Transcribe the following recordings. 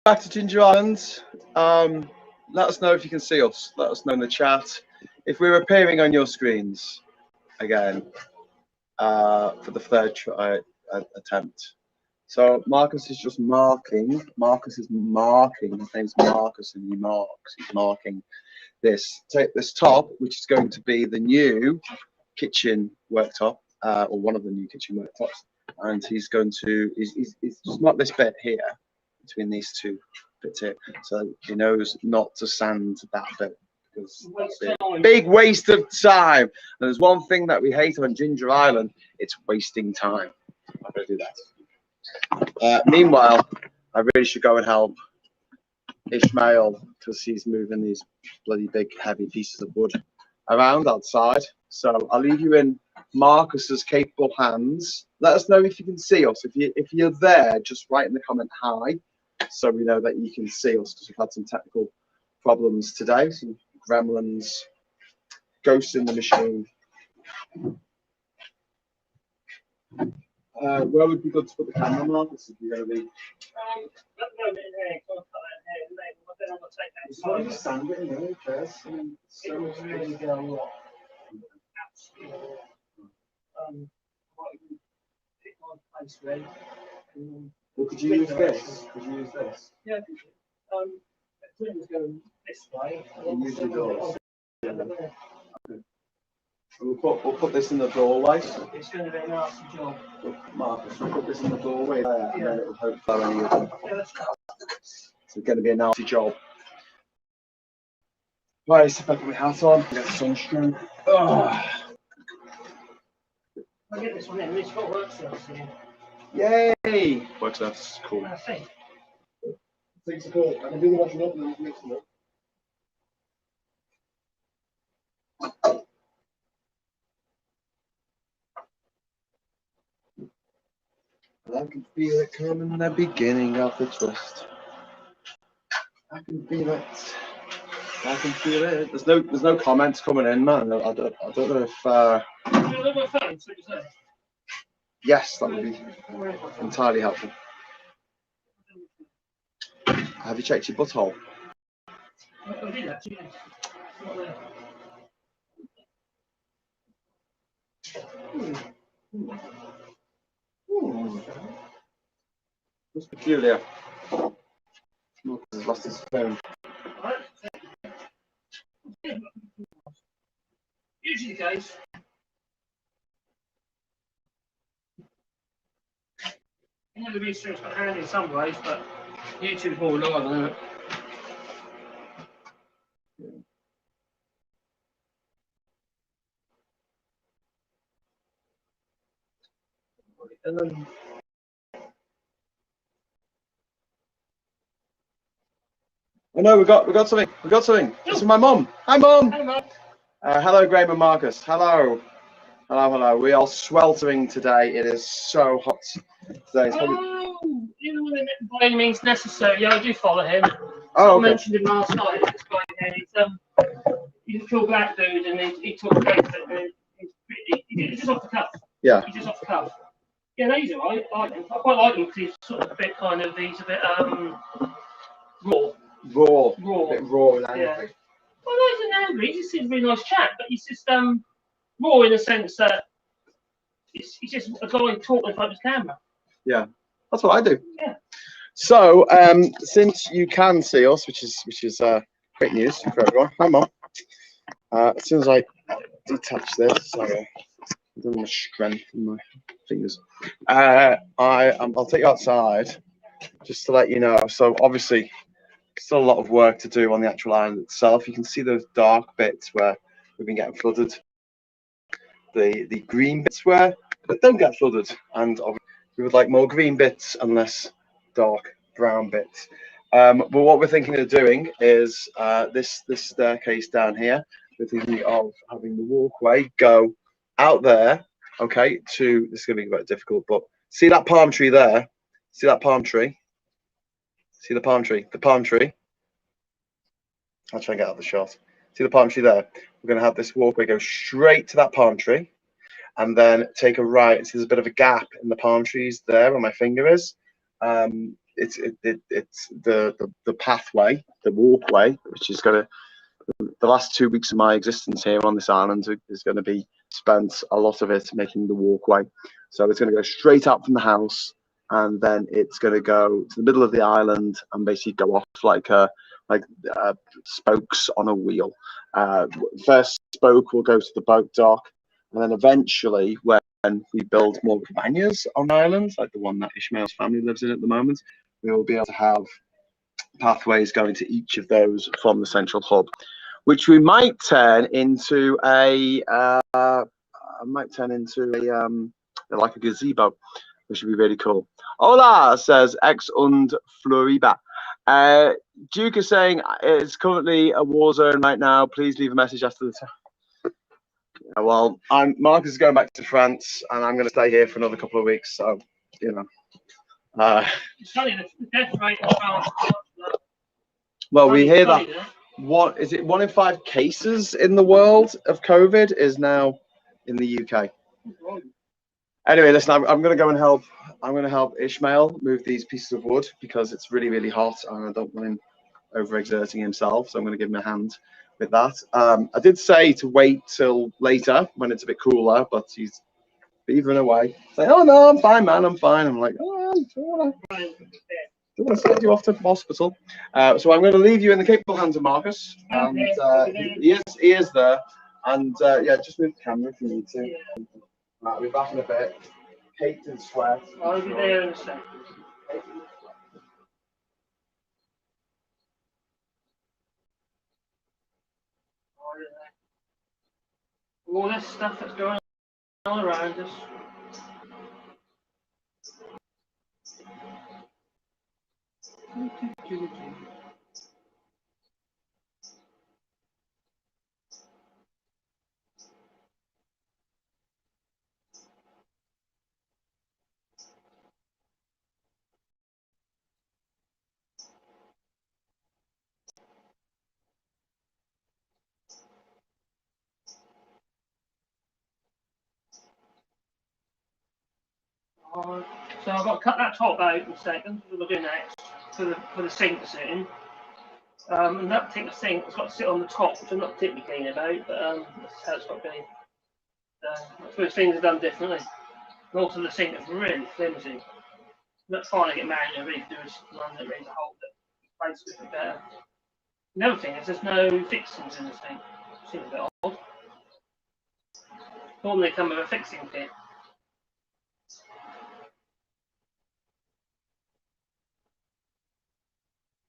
Back to Ginger Island. Let us know if you can see us. Let us know in the chat if we're appearing on your screens again for the third attempt. So Marcus is just marking. Marcus is marking. His name's Marcus, and he marks. He's marking this. Take this top, which is going to be the new kitchen worktop, or one of the new kitchen worktops, and he's going to. He's just marked this bit here between these two bits here, so he knows not to sand that bit because it's a big waste of time. And there's one thing that we hate on Ginger Island: it's wasting time. I'm not going to do that. Meanwhile, I really should go and help Ishmael because he's moving these bloody big heavy pieces of wood around outside. So I'll leave you in Marcus's capable hands. Let us know if you can see us. If you're there, just write in the comment hi, so we know that you can see us, because we've had some technical problems today, some gremlins, ghosts in the machine. Where would be good to put the camera, Marcus, if you're going to be? It's not just sand it in there, Chris. I mean, so much really go a lot. Pick my place ready. Well, could you use this? Could you use this? Yeah, I think the twins go this way. Use the doors. Yeah. Okay. We'll put this in the doorway. It's going to be a nasty job. Marcus, we'll put this in the doorway there, and then it will hopefully only Yeah, so it's going to be a nasty job. Right, so if I put my hat on, get sunstroke. Oh. I'll get this one in. It's got work surface in. Yay! Work surface is cool. I think. Things are cool. I can do the washing up and then mix them up. I can feel it coming, the beginning of the twist. I can feel it. I can feel it. There's no comments coming in, man. I don't know if. Yes, that would be entirely helpful. Have you checked your butthole? I did actually. Not there. That's peculiar. Marcus has lost his phone. Usually the case. You know, the research got handy in some ways, but YouTube's more reliable, isn't it? Oh no, we got something. We got something. This is my mum. Hi, mum. Hello. Hello, Graham and Marcus. Hello. Hello. We are sweltering today. It is so hot today. It's probably... Oh, you know what by any means necessary. Yeah, I do follow him. Oh, okay. I mentioned him last night. This guy here, he's a cool black dude, and he talks great. He's just off the cuff. Yeah. He's just off the cuff. Yeah, no, he's alright. I quite like him because he's sort of a bit kind of. He's a bit raw. Raw. A bit raw and angry. Yeah. Well, no, he's not angry. He just seems a really nice chap, but he's just raw in the sense that he's just a guy talking in front of his camera. Yeah, that's what I do. Yeah. So, since you can see us, which is great news for everyone. Hi, Mum. As soon as I detach this, sorry, I don't have much strength in my fingers. I'll take you outside just to let you know. So, obviously, still a lot of work to do on the actual island itself. You can see those dark bits where we've been getting flooded. The green bits where they don't get flooded, and obviously we would like more green bits and less dark brown bits. But what we're thinking of doing is this staircase down here. We're thinking of having the walkway go out there. Okay, to this is going to be quite difficult, but see that palm tree there? See that palm tree? See the palm tree? The palm tree. I'll try and get out the shot. See the palm tree there? We're going to have this walkway go straight to that palm tree, and then take a right. See, there's a bit of a gap in the palm trees there where my finger is. it's the pathway, the walkway, which is going to, the last 2 weeks of my existence here on this island is going to be spent, a lot of it, making the walkway. So it's going to go straight out from the house, and then it's going to go to the middle of the island and basically go off like spokes on a wheel. First spoke will go to the boat dock, and then eventually, when we build more cabanas on the island, like the one that Ishmael's family lives in at the moment, we will be able to have pathways going to each of those from the central hub, which we might turn into like a gazebo, which would be really cool. Hola, says Ex und Floriba. Duke is saying it's currently a war zone right now. Please leave a message after the time. Yeah, well, Marcus is going back to France, and I'm going to stay here for another couple of weeks. So, you know. It's funny, the death rate in France. Well, we hear that what is it? 1 in 5 cases in the world of COVID is now in the UK. Anyway, listen, I'm going to go and help. I'm going to help Ishmael move these pieces of wood because it's really, really hot, and I don't want him overexerting himself. So I'm going to give him a hand with that. I did say to wait till later when it's a bit cooler, but he's beavering away. Saying, "Oh no, I'm fine, man. I'm fine." I'm like, "Oh, I don't want to send you off to hospital." So I'm going to leave you in the capable hands of Marcus, and he is there. And yeah, just move the camera if you need to. Right, I'll be back in a bit. Caked in sweat. I'll be there in a second. All this stuff that's going on around us. So I've got to cut that top out in a second. What we'll do next for the sink to sit in. And that particular sink has got to sit on the top, which I'm not particularly keen about, but that's how it's got to be. I suppose things are done differently. And also the sink is really flimsy. I'm not trying to get married and really do one that really hold it. Place a bit better. The other thing is there's no fixings in the sink. Seems a bit odd. Normally they come with a fixing kit.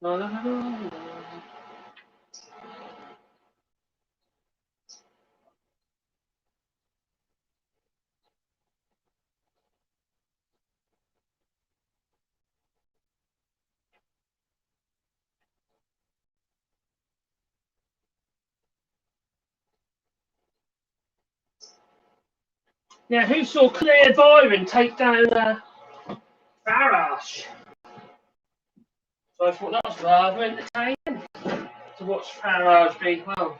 La, la, la, la, la. Yeah, who saw Claire Byron take down Farage? So I thought that was rather entertaining to watch Farage be, well,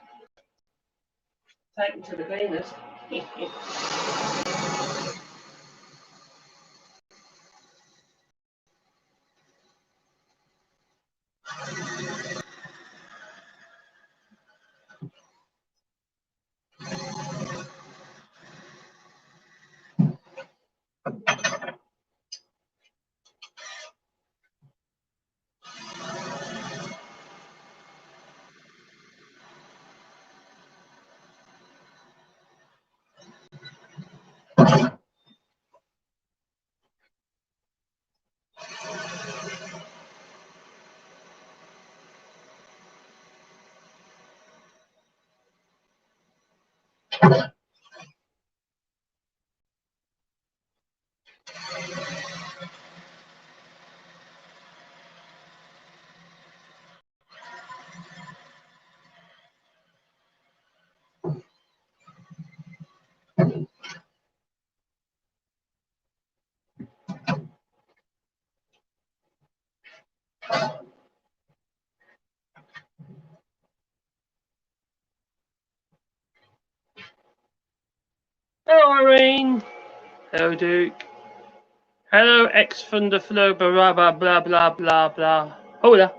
taken to the cleaners. Hello, Irene. Hello, Duke. Hello, ex Thunder Flow, blah blah blah blah blah blah. Hola.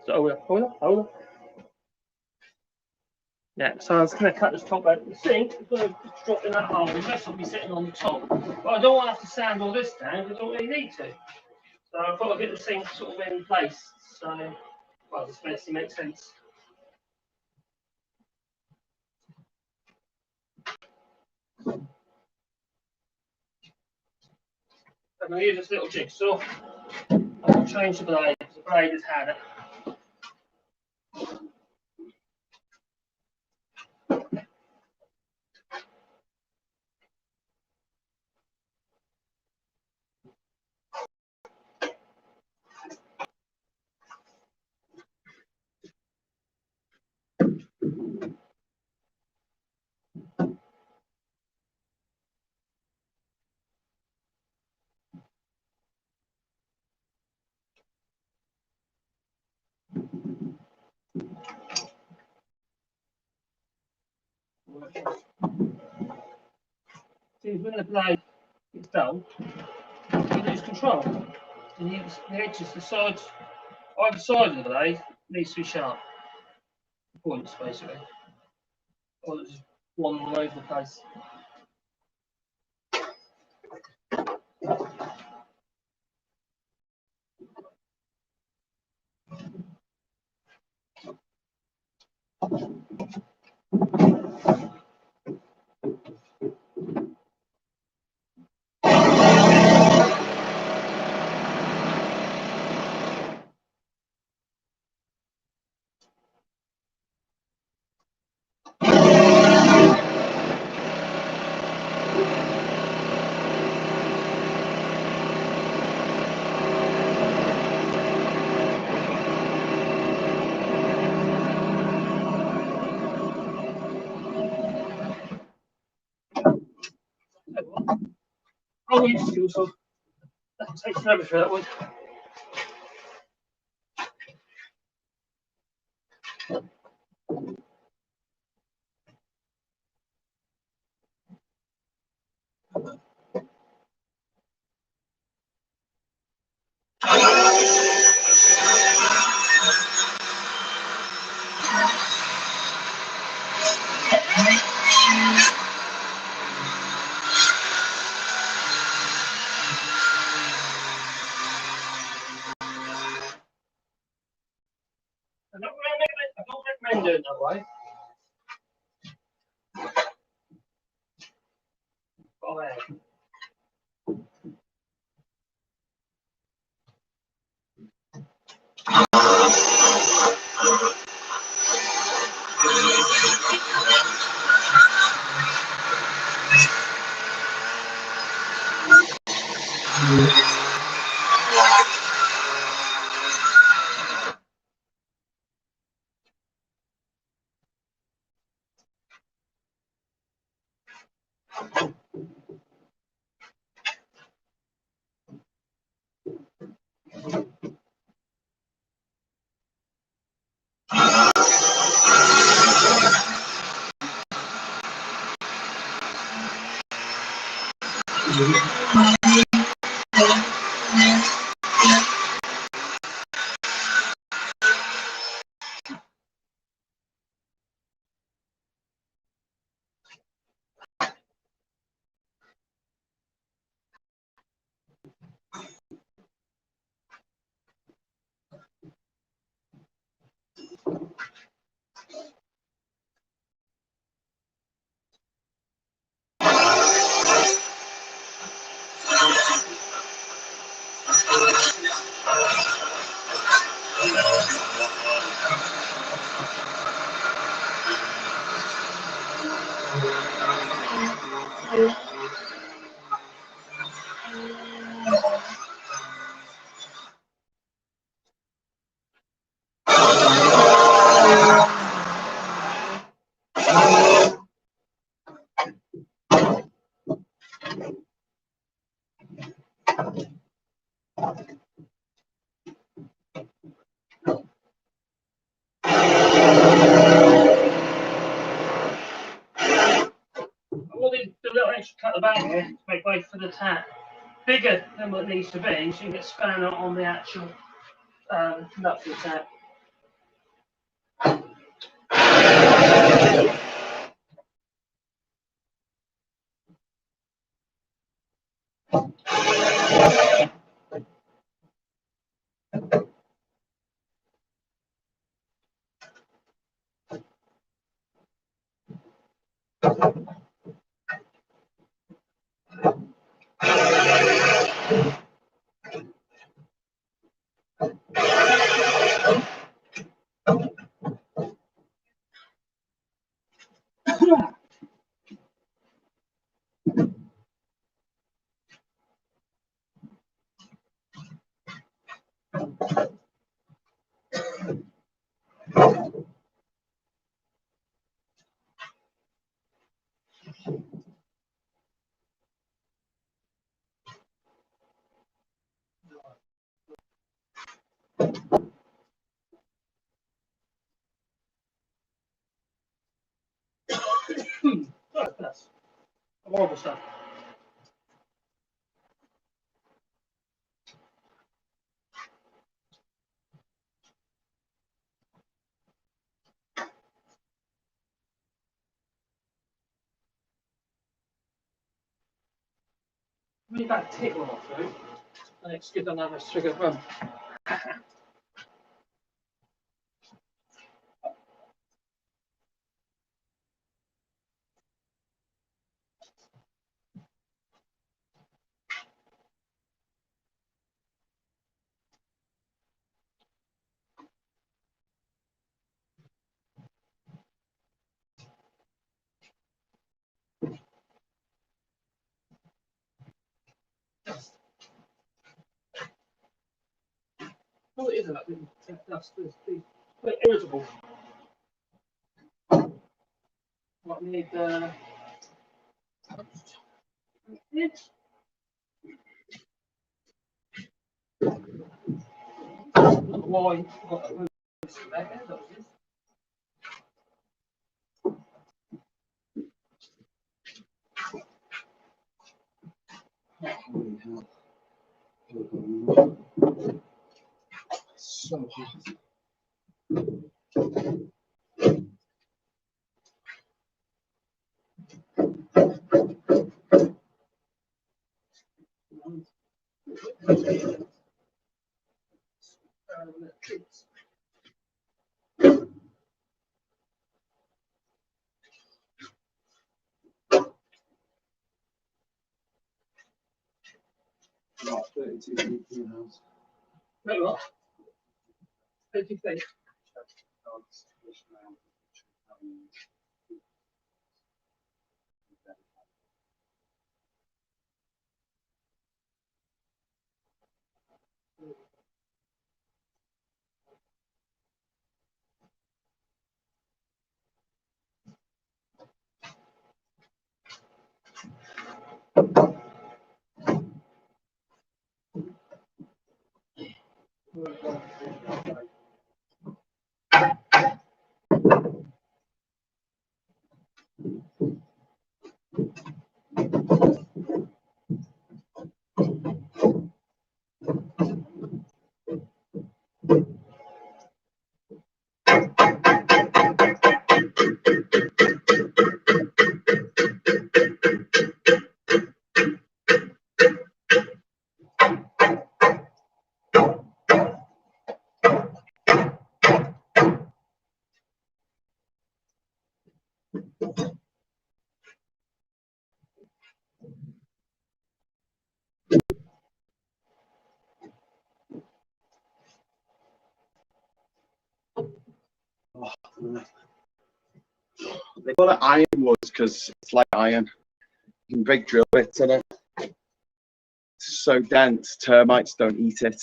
Hola. Yeah, so I was going to cut this top out of the sink. I'm going to drop in that hole. The rest will be sitting on the top. But I don't want to have to sand all this down because I don't really need to. So I've got to get the sink sort of in place. So, well, this basically makes sense. I'm going to use this little jigsaw. I'll change the blade because the blade has had it. See, when the blade is dull, you lose control. And the edges, the sides, either side of the blade needs to be sharp. Points, basically. Or there's just one all over the place. Oh, yes, you also. That takes forever for that one. I don't recommend doing it that way. Oh, yeah. I wanted the little extra cut of the back here to make way for the tap. bigger than what it needs to be, so you can get span out on the actual conductor tap. That's horrible stuff. Really bad tick roll through. Let's give another swig of rum. All it is about being dust is quite irritable. What need why got a So hot. About 32 feet in the house. Wait, what? 50 feet. They call it ironwood because it's like iron. You can break drill bits in it. It's so dense, termites don't eat it.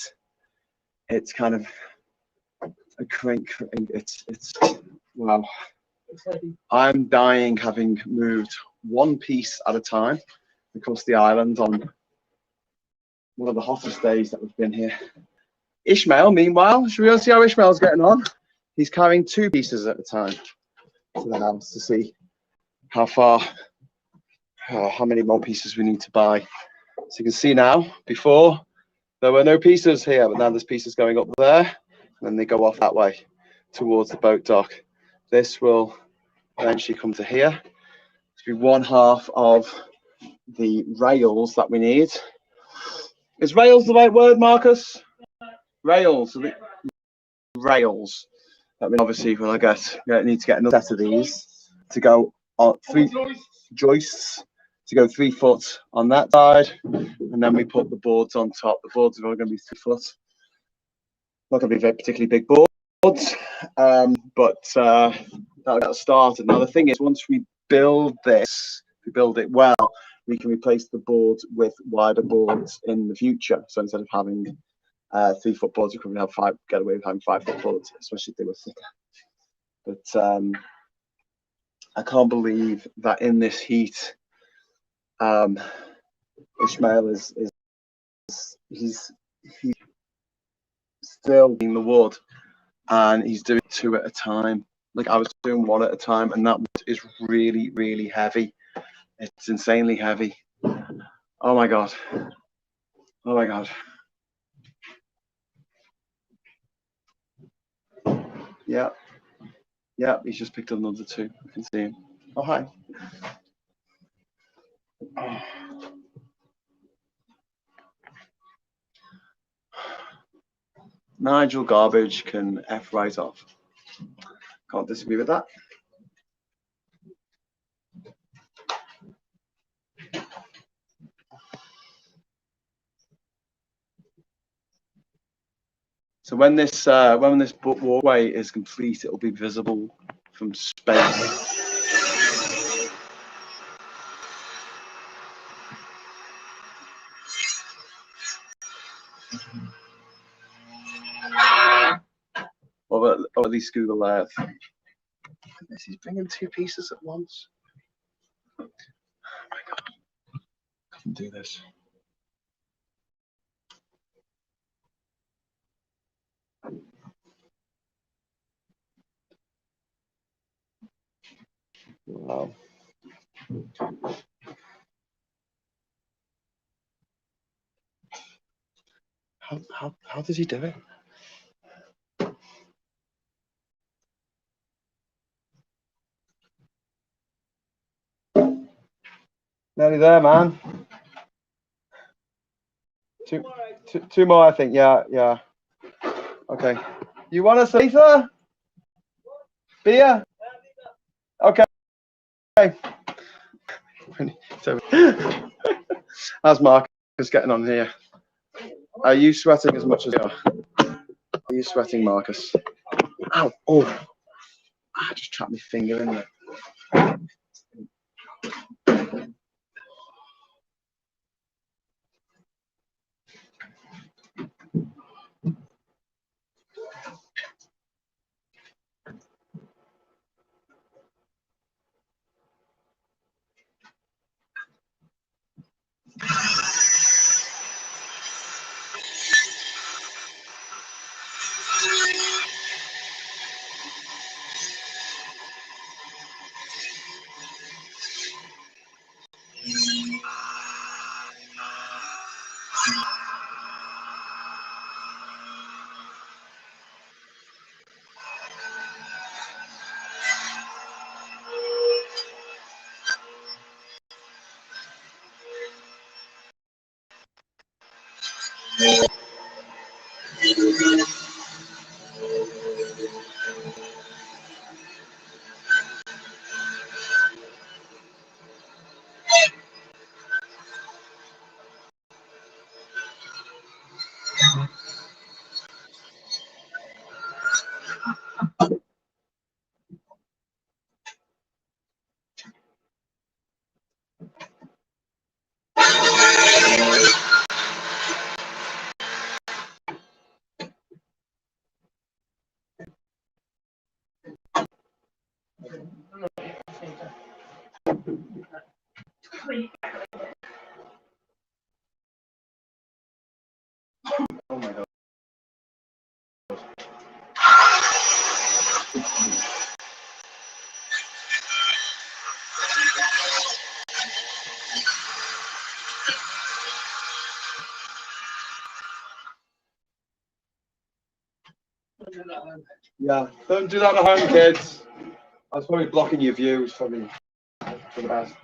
It's kind of a crink. It's wow. I'm dying having moved one piece at a time across the island on one of the hottest days that we've been here. Ishmael, meanwhile, should we go see how Ishmael's getting on? He's carrying two pieces at a time to the house to see how far, how many more pieces we need to buy. So you can see now, before there were no pieces here, but now there's pieces going up there, and then they go off that way towards the boat dock. This will eventually come to here. To be one half of the rails that we need. Is rails the right word, Marcus? Rails. Rails. That means obviously we'll need to get another set of these to go on 3 joists to go 3 foot on that side, and then we put the boards on top. The boards are all going to be 3 foot. Not going to be very particularly big boards, but that'll get started. Now the thing is, once we build this, we build it well, we can replace the boards with wider boards in the future. So instead of having 3 foot boards, we can have get away with having 5 foot boards, especially if they were thicker. But I can't believe that in this heat, Ishmael is he's still in the wood, and he's doing 2 at a time. Like I was doing 1 at a time, and that is really, really heavy. It's insanely heavy. Oh my god. Oh my god. Yeah. Yeah, he's just picked up another 2. I can see him. Oh, hi. Nigel Garbage can F right off. Can't disagree with that. So when this walkway is complete, it will be visible from space. Or at least Google Earth. He's bringing 2 pieces at once. Oh my god, I couldn't do this. Wow. How does he do it? Nearly there, man. Two more, I think. Yeah. Okay. You want a Safer? Beer? Okay. So, how's Marcus getting on here? Are you sweating as much as you are? Are you sweating, Marcus? Ow! Oh! I just trapped my finger in there. Oh my god. Yeah, don't do that at home, kids. I was probably blocking your views for me. For the best.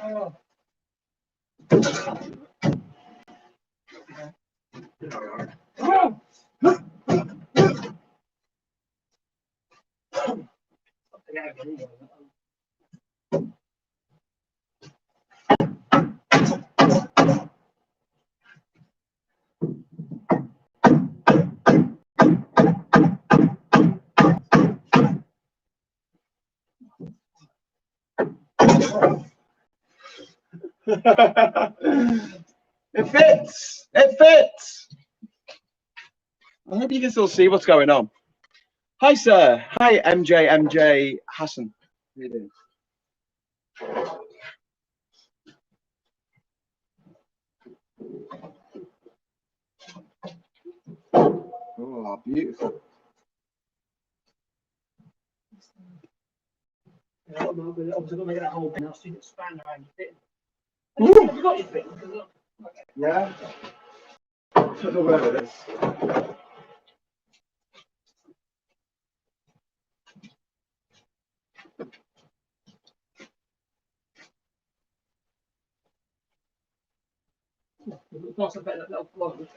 Oh. It fits. It fits. I hope you can still see what's going on. Hi, sir. Hi, MJ Hassan. How you doing? Oh, beautiful. Yeah, I'm going to make that whole bin. I'll see it span around your fit. Ooh. Have you got your fit? Yeah. I don't know where it is. Pass it back that little bloke.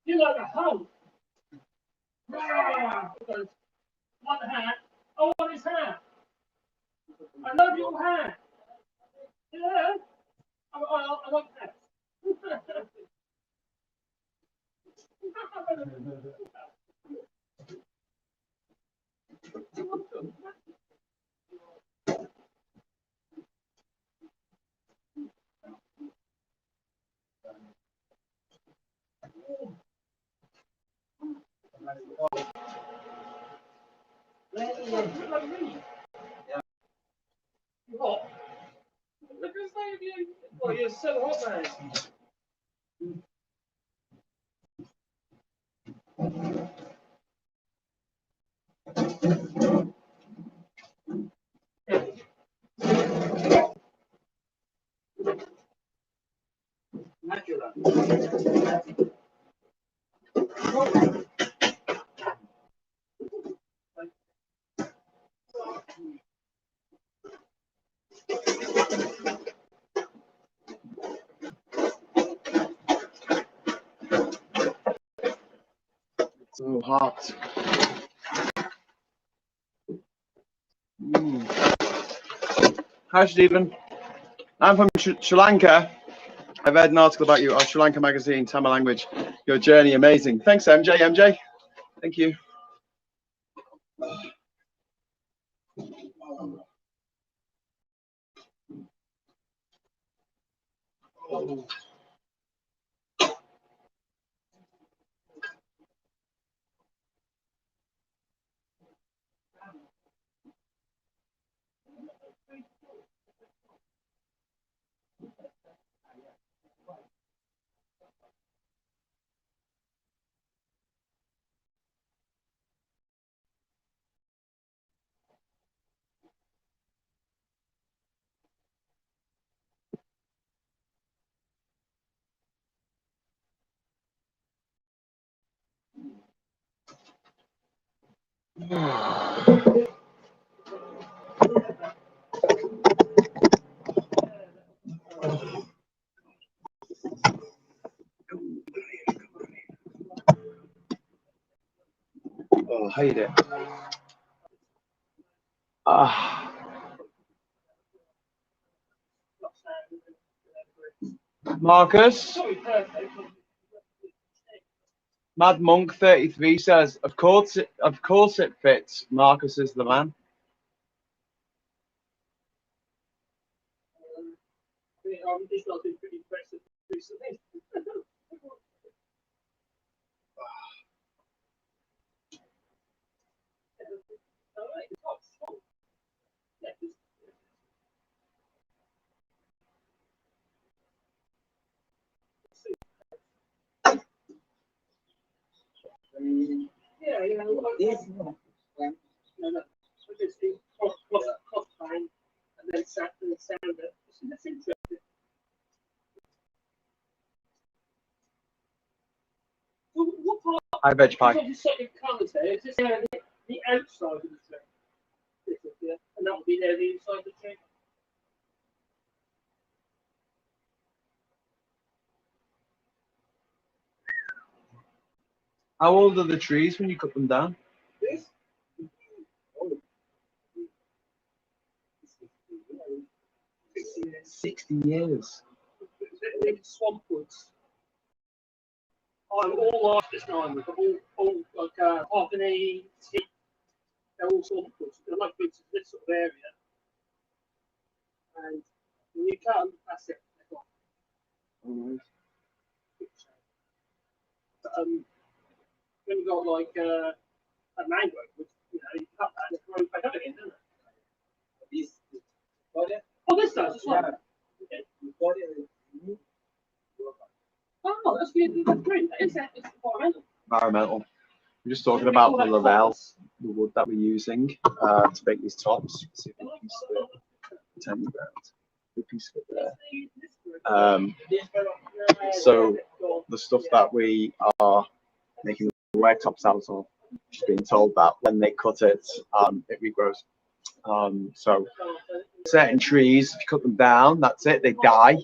You like a hoe. One hat. I want his hat. I love your hat. Yeah. I want that. What? Look at you. Well, you're so hot, man. Immaculate. So hot. Hi, Stephen. I'm from Sri Lanka. I've read an article about you on Sri Lanka magazine, Tamil language. Your journey amazing. Thanks, MJ. Thank you. Oh. Oh, hate it. Ah. Marcus, Mad Monk 33 says, of course it fits. Marcus is the man. This has been pretty impressive recently. Yeah, this no, no. So just the cross bang and then sound it. That's interesting. So what part? Hi, veg pie. Of the second colours there is this the outside of the tree. This is, yeah, and that would be there the inside of the tree. How old are the trees when you cut them down? This? 60 years. They're swamp woods. I'm all like this time with all like mahogany, teak. They're all swamp woods. They're like bits of this sort of area. And when you cut them, that's it. They're gone. But, when you got like a mango, which, you know, you cut that and it grows back up again, doesn't it? Oh, this does as well. Oh, that's good. That's great. It's environmental. Environmental. We're just talking about the Lavelle, the wood that we're using to make these tops. See a big piece of it, tiny ground, big piece of it there. So the stuff that we are making the worktops out of, just being told that when they cut it, it regrows. So certain trees, if you cut them down, that's it, they die.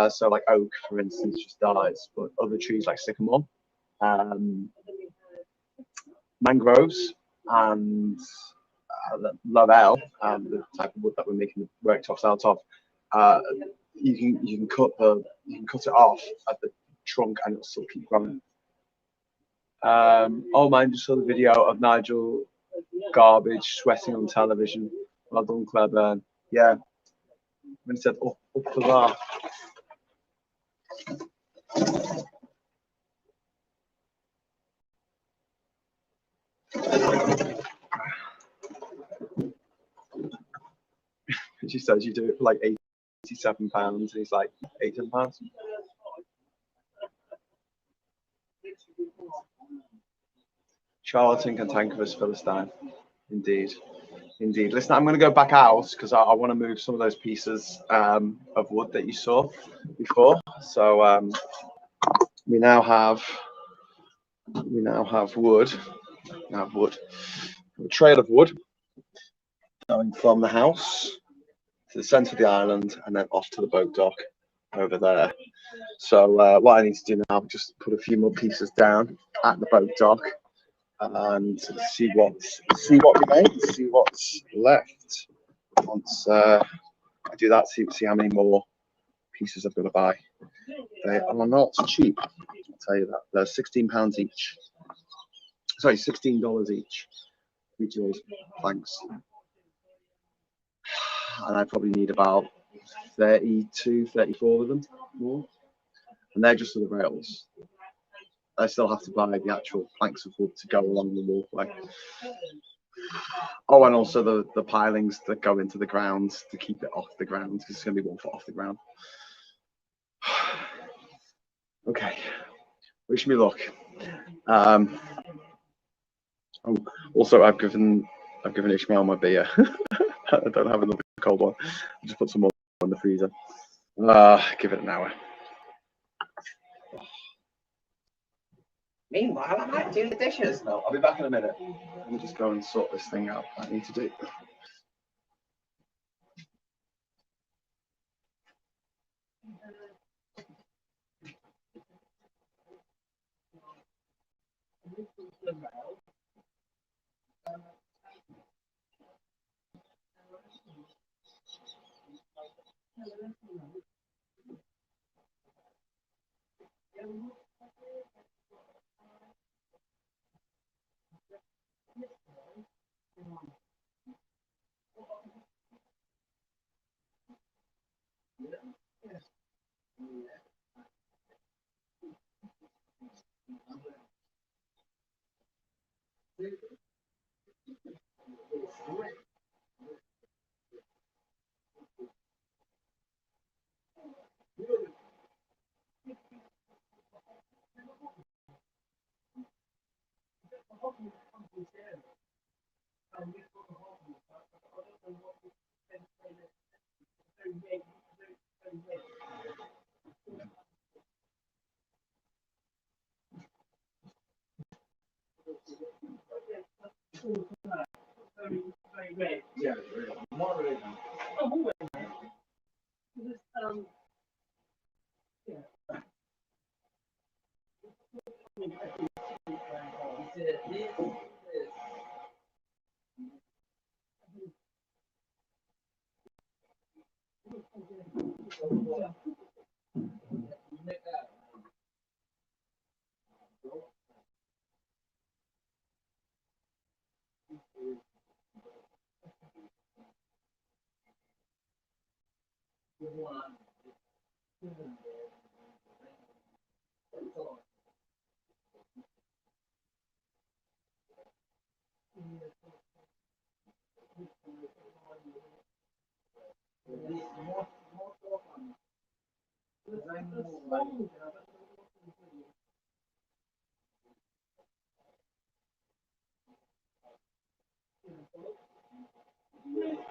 So like oak, for instance, just dies. But other trees like sycamore, mangroves, and Lavelle, the type of wood that we're making the worktops out of, you can cut it off at the trunk and it'll still keep growing. Oh man, just saw the video of Nigel Garbage sweating on television. Well done, Claire Byrne. Yeah, when he said up for that. She says you do it for like £87, and he's like £18. Charlatan, cantankerous Philistine. Indeed. Indeed. Listen, I'm going to go back out because I want to move some of those pieces of wood that you saw before. So we now have wood. We have wood. A trail of wood going from the house to the centre of the island and then off to the boat dock over there. So what I need to do now is just put a few more pieces down at the boat dock and see what remains, see what's left. Once I do that, see how many more pieces I've got to buy. They are not cheap, I'll tell you that. They're £16 each. Sorry, $16 each. Each of those planks. And I probably need about 32, 34 of them more. And they're just for the rails. I still have to buy the actual planks of wood to go along the walkway. Oh, and also the pilings that go into the ground to keep it off the ground, because it's going to be 1 foot off the ground. Okay, wish me luck. Oh, also, I've given Ishmael my beer. I don't have another cold one. I just put some more in the freezer. Give it an hour. Meanwhile, I might do the dishes. No, I'll be back in a minute. Let me just go and sort this thing out I need to do. Very red. Yeah, more red. Oh, more red. This, yeah.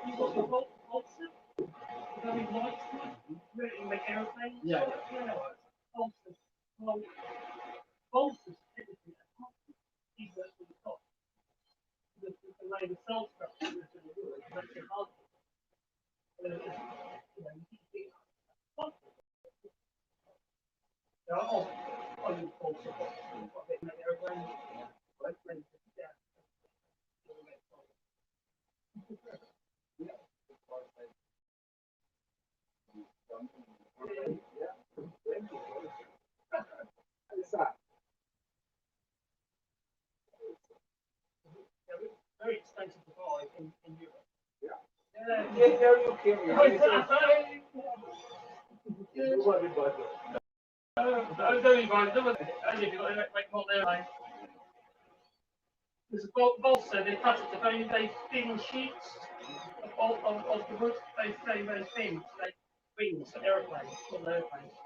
You've got the bolster, very light, really make aeroplanes. Yeah. Bolsters. Well, bolsters typically are these are at the top. The way the cell structure is going to do it makes it hard. You know, you keep there are other bolster boxes, what they make aeroplanes. Yeah. Very expensive to buy in Europe. Yeah. Yeah, okay. There's a bolster, they cut it to very, very thin sheets of the wood, very, very thin, like wings for aeroplanes, for airplanes.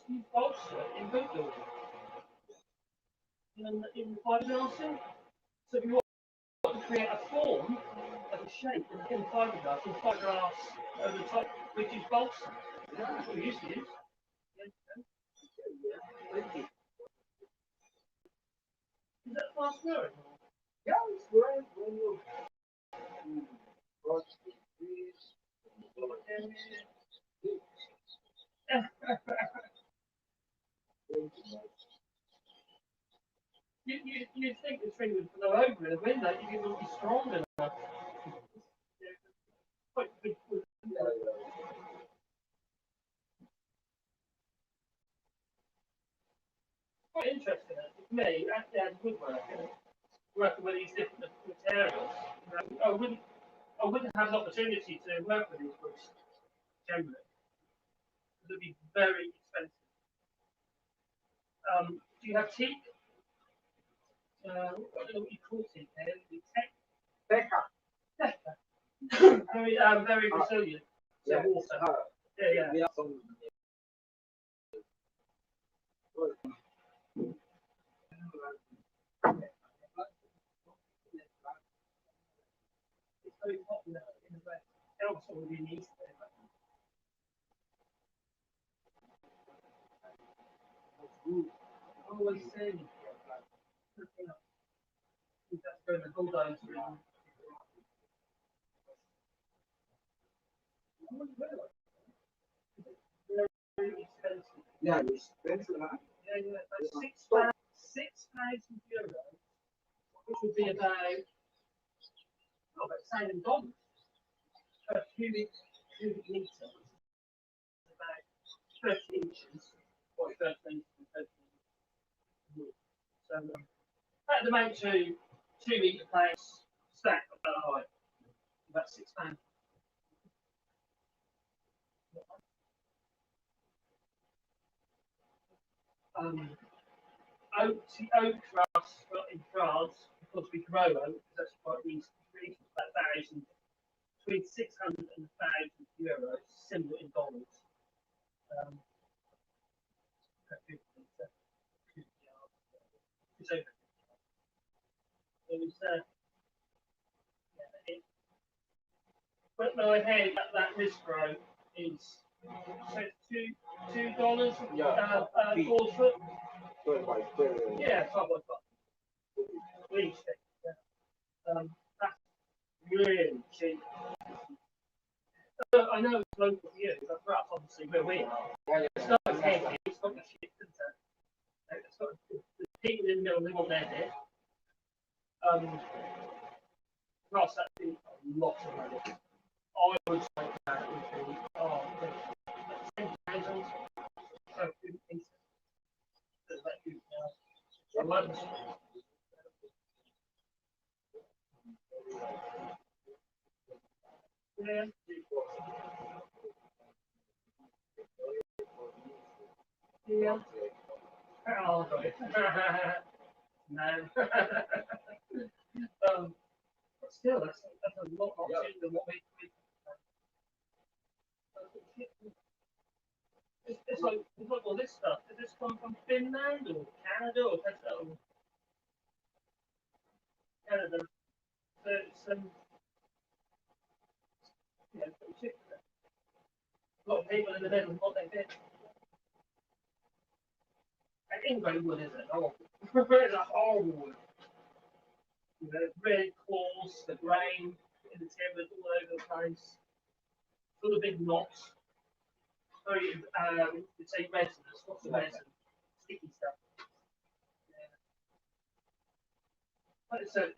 Use bolster in boat building, in fiberglass. So if you want to create a form of a shape in fiberglass, over the top, which is bolster. That's what we used to use. Is that fast growing? Yeah, it's growing when you cross the trees. You'd think the tree would blow over in the wind, that you wouldn't be strong enough. Quite big wood. Quite interesting, actually. For me, actually, as woodworking, working with these different materials, I wouldn't have an opportunity to work with these books generally. They'd be very expensive. Do you have teak? I don't know what you call teak there. Pekka. Very resilient to Yeah. water. Yeah. We have some. It's very popular in the West. Also within the East. Always saying. That's going to hold on to it. Very expensive. Yeah, it's expensive, huh? Yeah, like 6,000 euros, which would be about $7 per cubic meter, about 30 inches, or 13 inches. So that'd amount to 2 meter planks stacked about height, about £6. oak grass in France, because we grow oak, it's actually quite easy, about 1,000, between 600 and 1,000 euros, similar in dollars. It's over. But no, I heard that Risbro is so $2 4 foot. Yeah, 5 by 5. Really cheap. Yeah. That's really cheap. I know it's local to you, but for us, obviously, where we are, it's not as heavy, it's not as shit, is it? It's got the people in the middle, they want their bit. Plus, that'd be a lot of money. I would say that would be, 10,000. So, yeah. Yeah. Oh, right. No. But still, that's a lot more cheaper than what we. It's like all this stuff. Did this come from Finland or Canada or Canada? So it's pretty cheap. A lot of people in the middle, what they did. I think very wood is it? Oh, it's a horrible wood. You know, really coarse, the grain in the timbers all over the place. Full of big knots. Very, you'd say resinous, lots of resin, sticky stuff. Yeah. But it's good.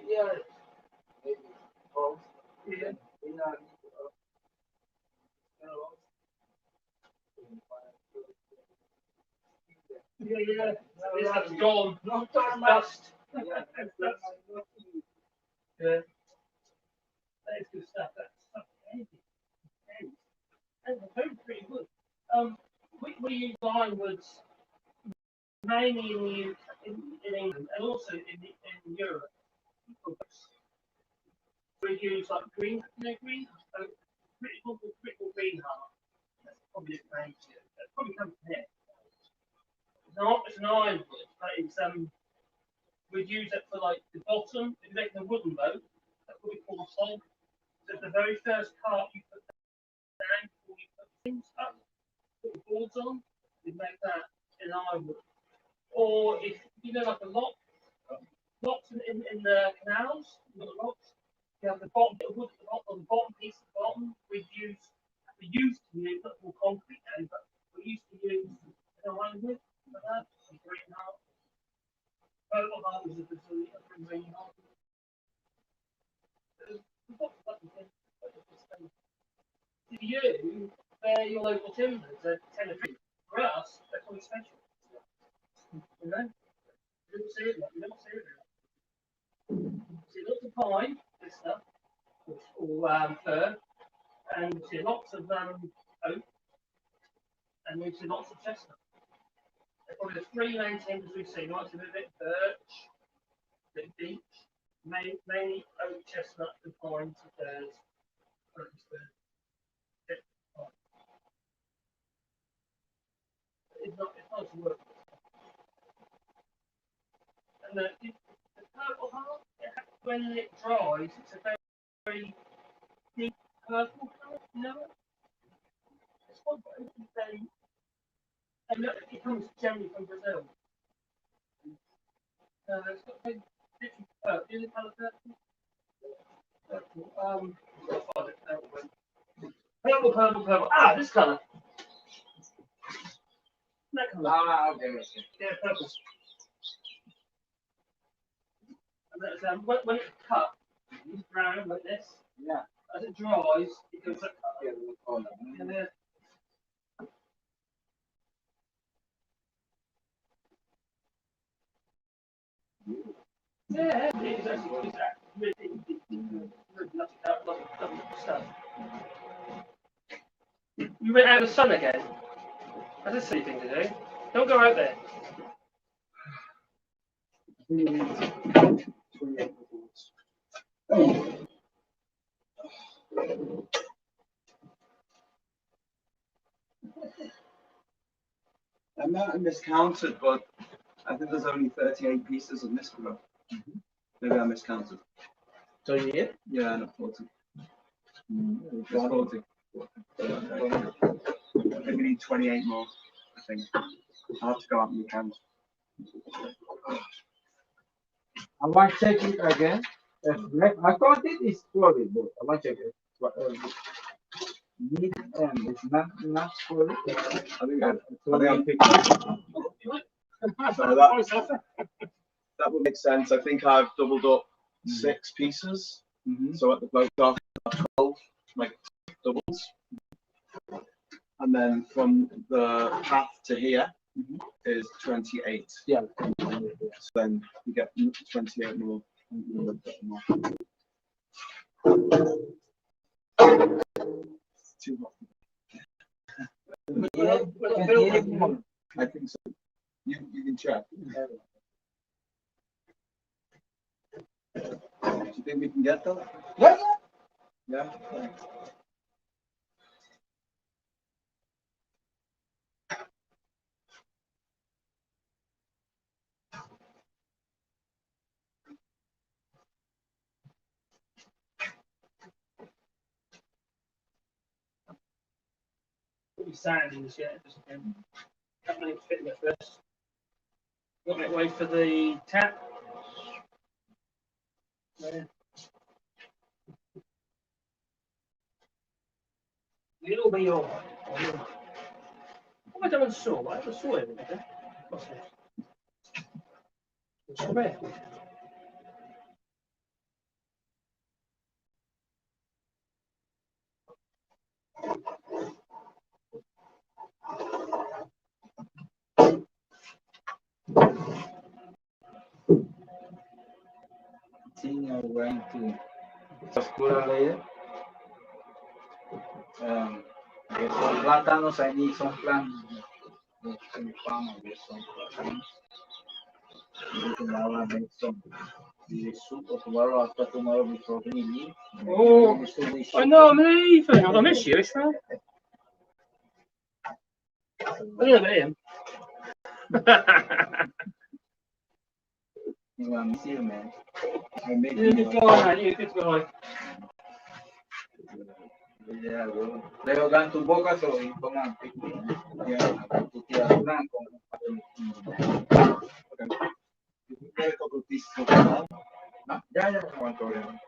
Yeah. Maybe. Oh, Yeah. Yeah. This has gone. Long time Dust. Yeah. Yeah. That is good stuff. That's stuff heavy. And very pretty good. We use ironwoods mainly in the UK, in England and also in Europe. We use like green, green, critical green heart. That's probably its name. That probably comes from here. It's an ironwood, but it's we'd use it for like the bottom. If you're making a wooden boat, that's what we call a hog. So the very first part you put down before you put things up, put the boards on, we make that in ironwood. Or if you know like a locks in the canals, you've got locks. You have the bottom bit of wood on the bottom piece at the bottom. We used to use not all concrete now, but we used to use ironwood like that. Green heart. Purple heart was a green heart. To you, they're your local timbers, they're 10 or 3. For us, they're quite special. You know? You don't see it like, you don't see it. See lots of pine, this stuff, or fir, and we see lots of oak, and we see lots of chestnut. They're probably the 3 main timbers we see. You might see a bit of birch, a bit of beech, mainly oak, chestnut, and pine, firs. It's not to work. And the purple heart, when it dries, it's a very deep purple colour, you know? It's quite very, and look, it comes generally from Brazil. It's got a big different purple. Is it colour purple? Purple. Ah, this colour. That colour. Ah, okay. Yeah, purple. And that's, when it's cut, it's brown like this. Yeah. As it dries, it goes that Yeah, colour. we'll call And them. yeah, it's actually really Lovely stuff. You went out in the sun again. That's a silly thing to do. Don't go out there. I might have miscounted, but I think there's only 38 pieces of Nisbro. Maybe I miscounted. 38? Yeah, no, 40. Just 40. Maybe we need 28 more, I think. I'll have to go out and count. I want to check it again. I thought it is 40, but I want to check it. Mid end is not 40. I think I picked that would make sense. I think I've doubled up 6 pieces. So at the boat dock, 12, like doubles. And then from the path to here is 28. Yeah. So then you get 28 more. Too hot. I think so. You can check. Do you think we can get that? Yeah. Yeah. Thanks. Put your sand in this yet. That may fit in it first. Got to wait for the tap. There. It'll be all right. What have I done on saw? I haven't saw everything. What's this? It's red. Think I'm going to school later. Get some plátanos. I need some plants. Some farm, I get some plants. Tomorrow I make some soup or tomorrow after tomorrow before we leave. Oh, I know I'm leaving. I miss you, Israel. I don't know about him. You want to see you, man. I make You're a good guy, mate. You're a good guy. Yeah, well, they're going to Boca, so you come and pick me. Yeah, to Tierra Blanca. You can get a couple of pieces of that. Yeah, no problem.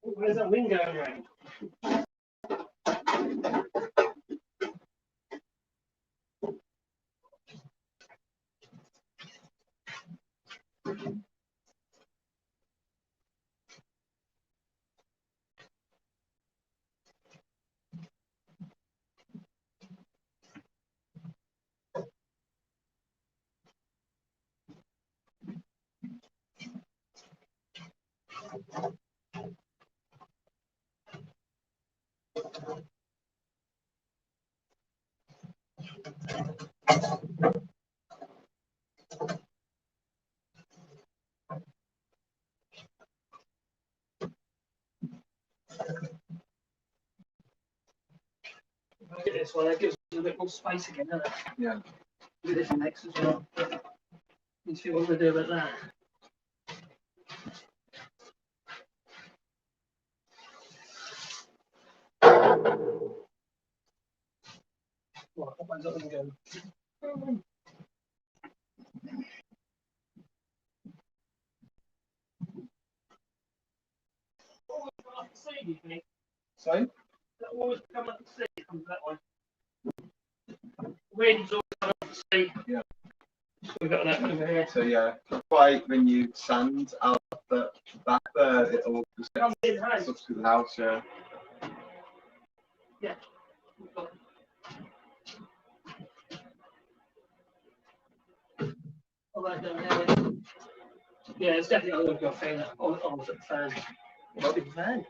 Where's that wind going around? Look at this one, that gives us a bit more space again, doesn't it? Yeah. Do this next as well. You see what we're going to do about that. Right, what one's that one going? Sorry? That always come up to sea, comes that way. Wind's always come up to sea. Yeah. So we've got that over here. So yeah, quite when you sand out the back there, it all just Comes in hands. sucks through the house. Yeah. Yeah. We've got all that down here. Yeah, it's definitely going to go thing. On the fan. What big fan?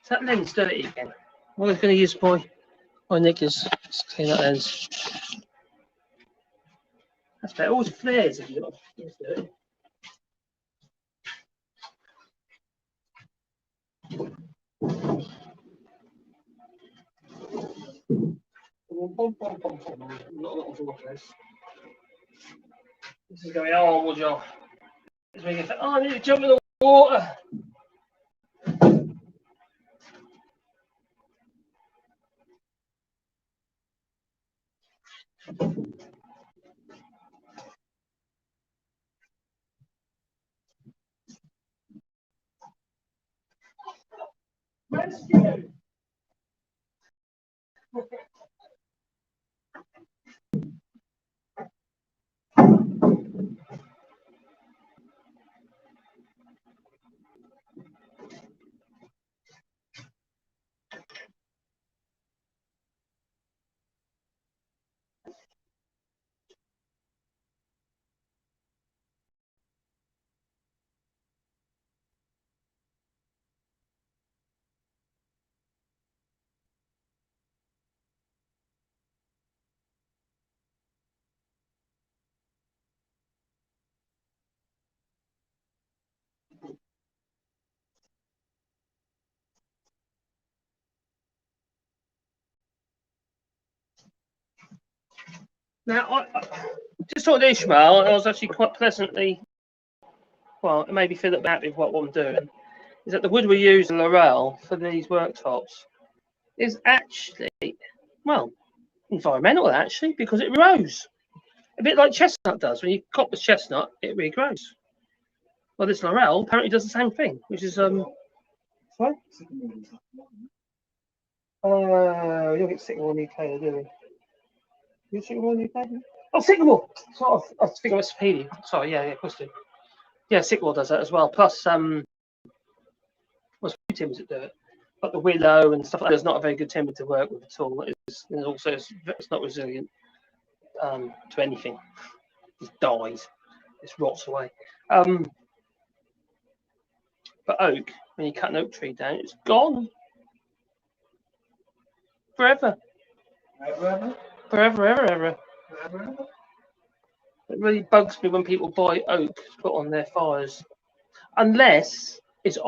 Is that lens dirty again? What I'm going to use my knickers to clean that lens. That's better. Always flares if you got it's dirty. Not a lot of water. This is going to be a horrible job. Oh, I need to jump in the water. Rescue! Now, I just talking to Ishmael, I was actually quite pleasantly, well, it made me feel a bit happy with what I'm doing, is that the wood we use in Laurel for these worktops is actually, well, environmental actually, because it regrows. A bit like chestnut does. When you chop the chestnut, it regrows. Well, this Laurel apparently does the same thing, which is, sorry? We don't get sycamore in the UK, do we? You sycamore in the UK? Oh, sycamore! Sort of. I was thinking of sapele. Sorry, yeah, of course do. Yeah, sycamore does that as well. Plus, well, it's few timbers that do it. But the willow and stuff like that is not a very good timber to work with at all. It's not resilient to anything. It dies. It rots away. But oak, when you cut an oak tree down, it's gone. Forever. Forever. It really bugs me when people buy oak to put on their fires. Unless it's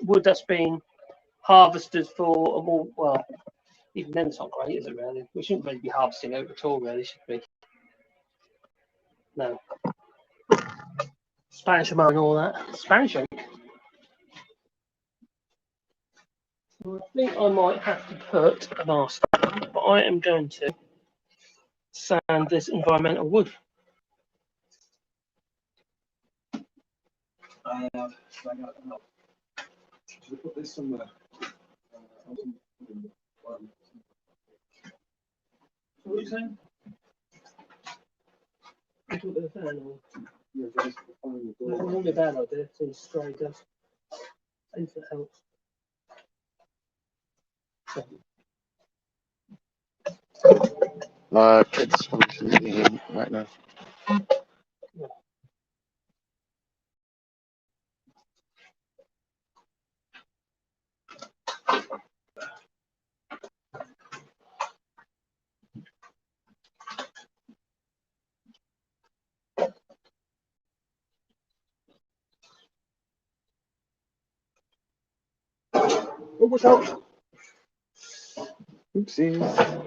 wood that's been harvested for a more, well, even then it's not great, is it really? We shouldn't really be harvesting oak at all, really, should we? No. Spanish oak and all that. Spanish oak. So I think I might have to put a mask I am going to sand this environmental wood. Should we put this somewhere? What are you saying? I thought they were fan or not a bad idea to spray dust. If it helps. Kids obviously eating right now. Oh, watch out! Oopsies.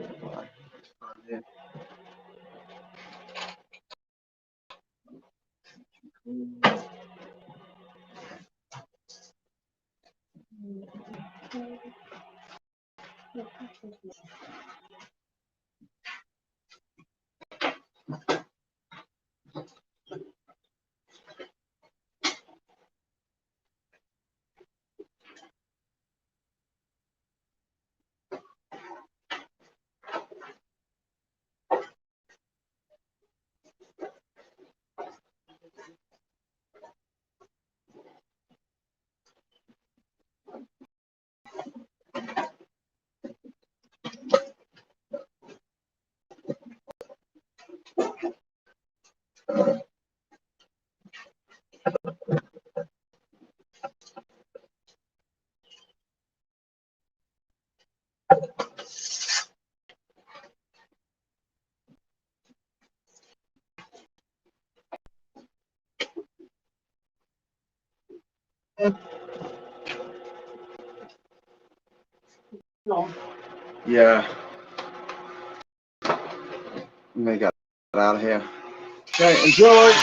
No. Yeah. I'm gonna get out of here. Okay, enjoy!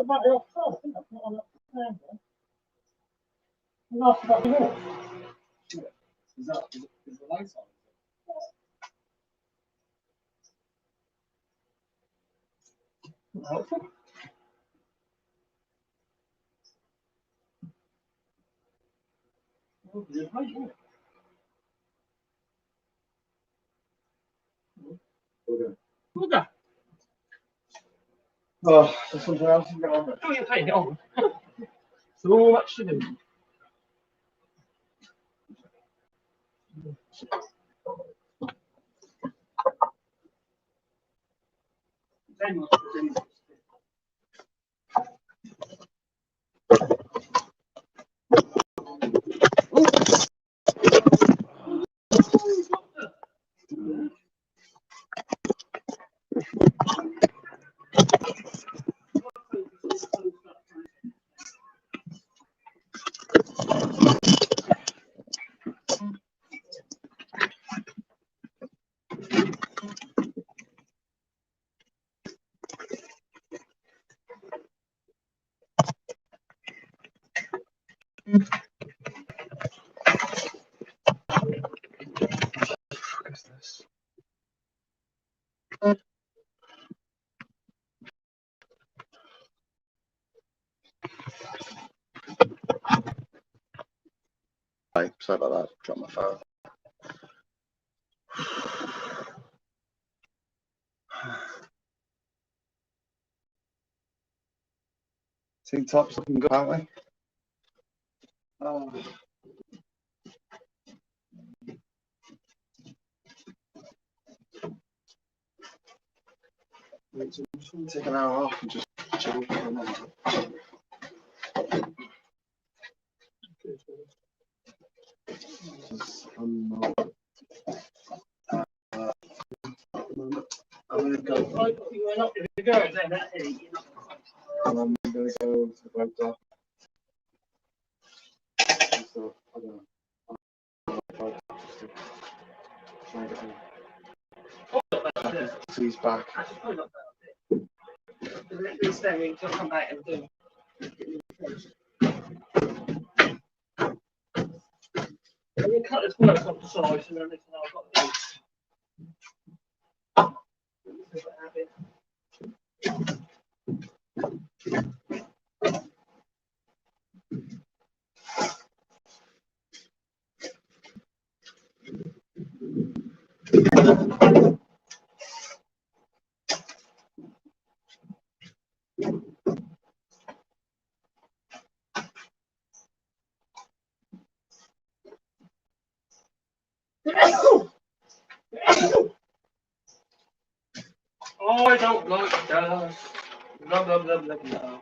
about the off-top, I think that's not on that plan there. And asked about the wall. Is the lights on? Helpful. Oh, there's right here. Okay. Look at Oh, there's something else to go on. that. Oh, you're putting it on. So much to do. Then what's the do? What is this? Hi, sorry about that. Dropped my phone. Team top's looking good, aren't we? Oh. Take an hour off and just chill for a minute. I'm gonna go. You were not going to go then, that heat. You're not And I'm gonna go to the boat dock. So, I don't know. Just to try and get home. He's back. Actually, probably not that. At least then we can come back and do. And you cut this work off the sides and then listen, I've got to do. I don't like dust. Blah, blah, blah, blah, blah.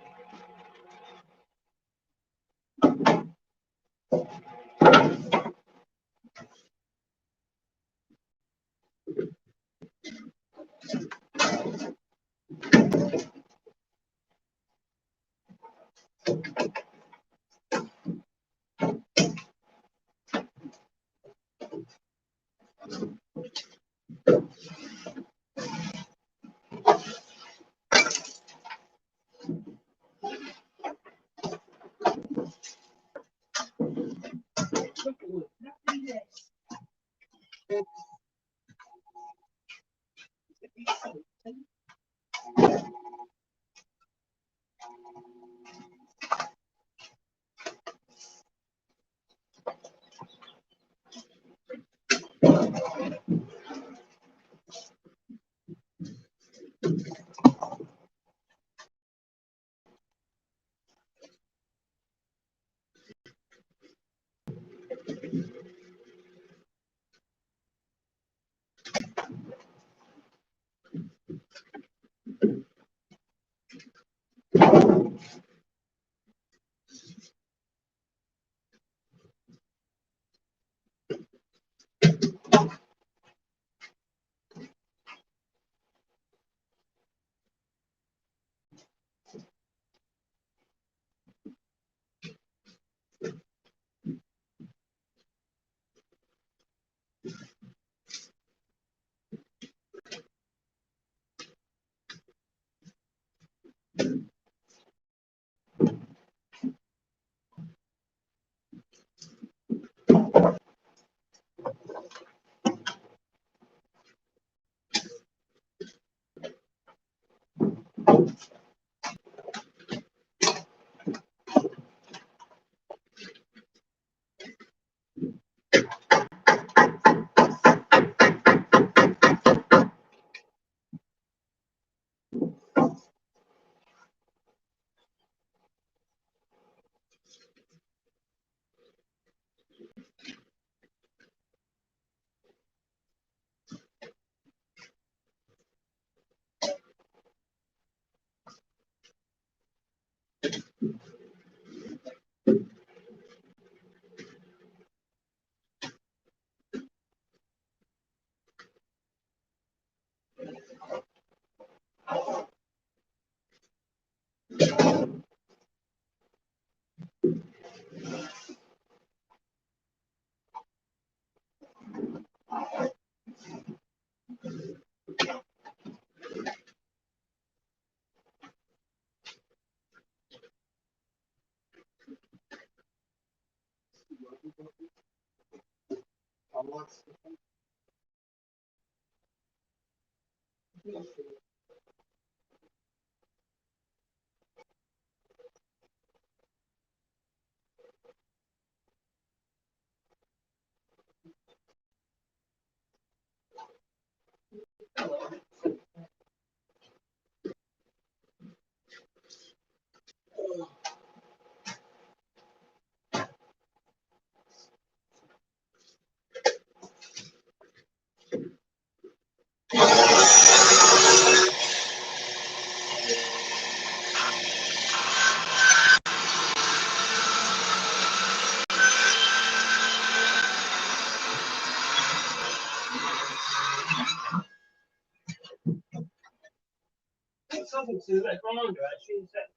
Something to that grinder actually is that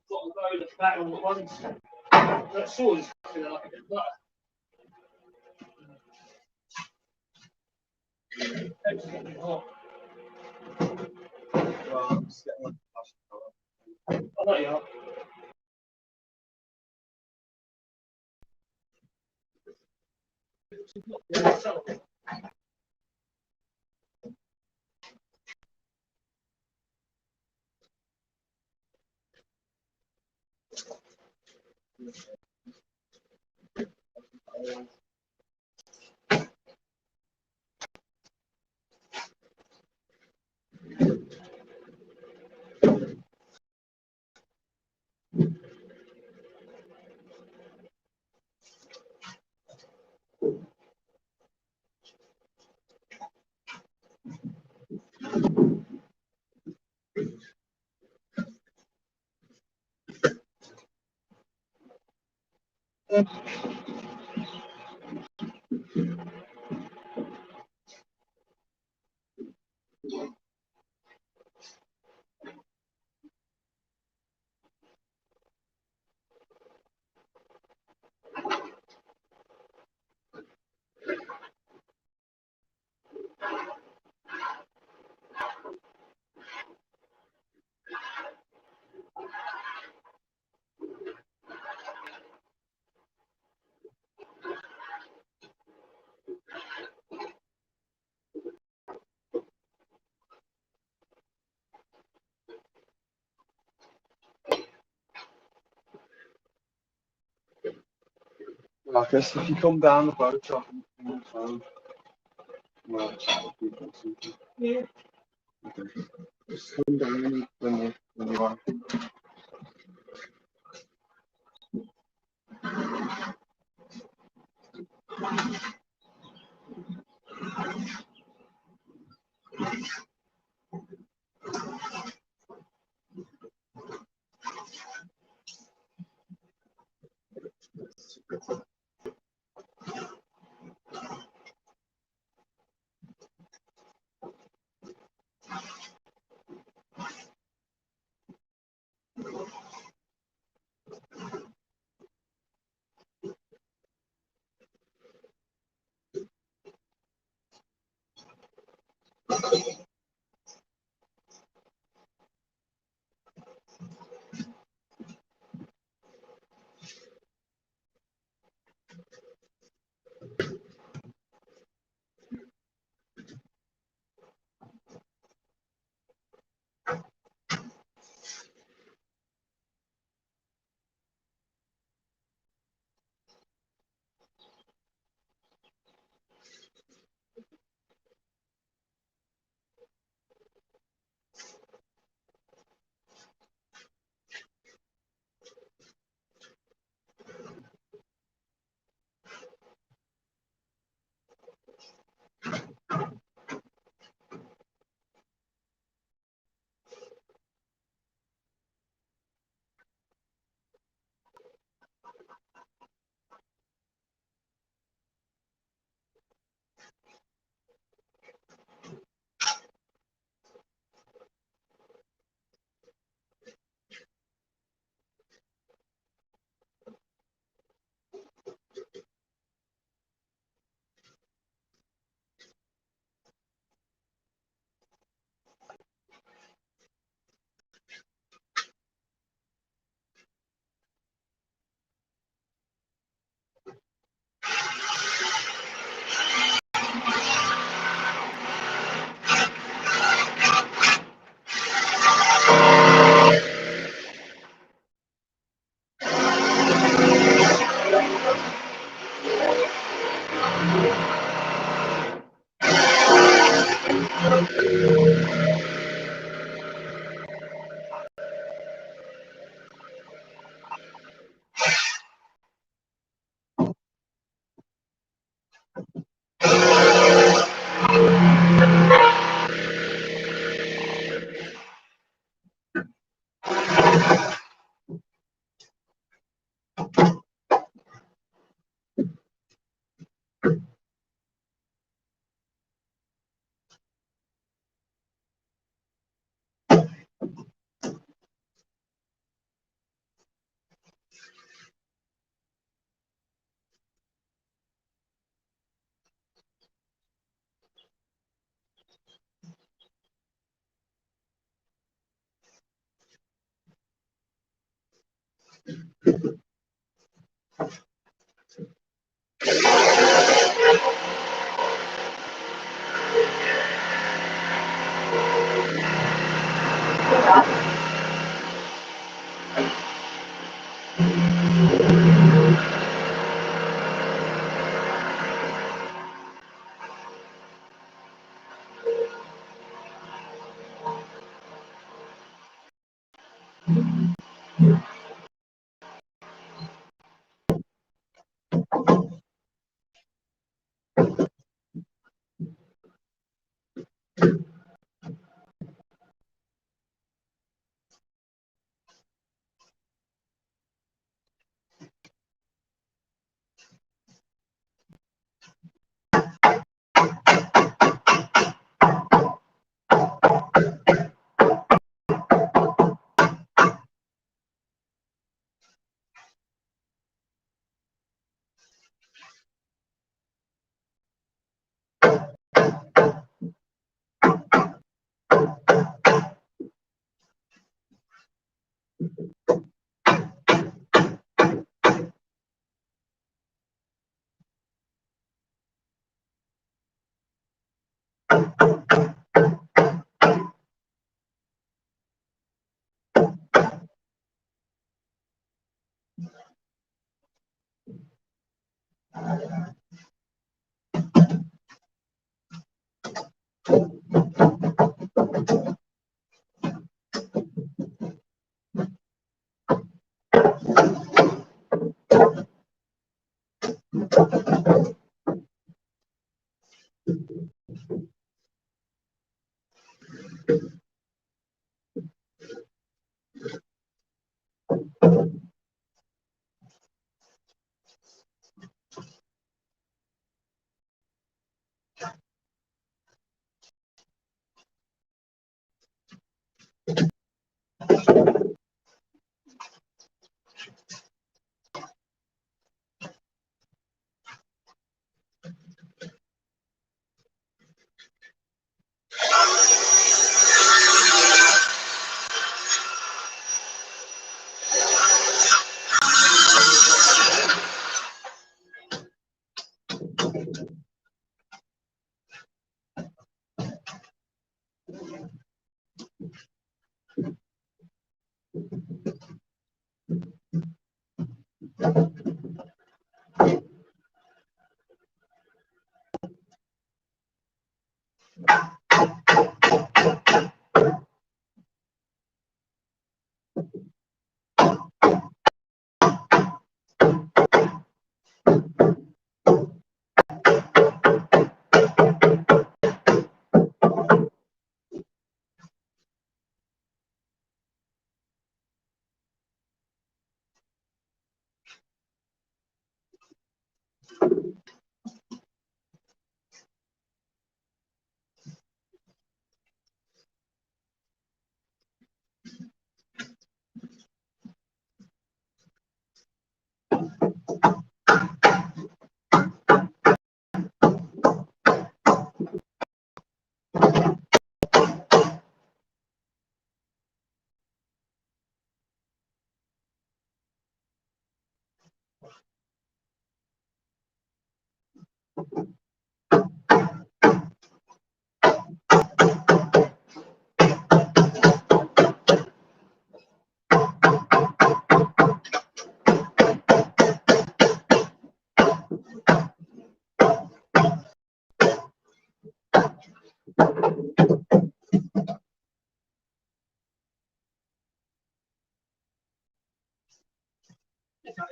got a load of fat on the one side. That sword is like a bit of butter. It's getting hot. Well, I'm just getting my passion. I know you are. Marcus, if you come down the boat shop and bring the phone, well, people or something. Yeah. Okay. Just come down when you are.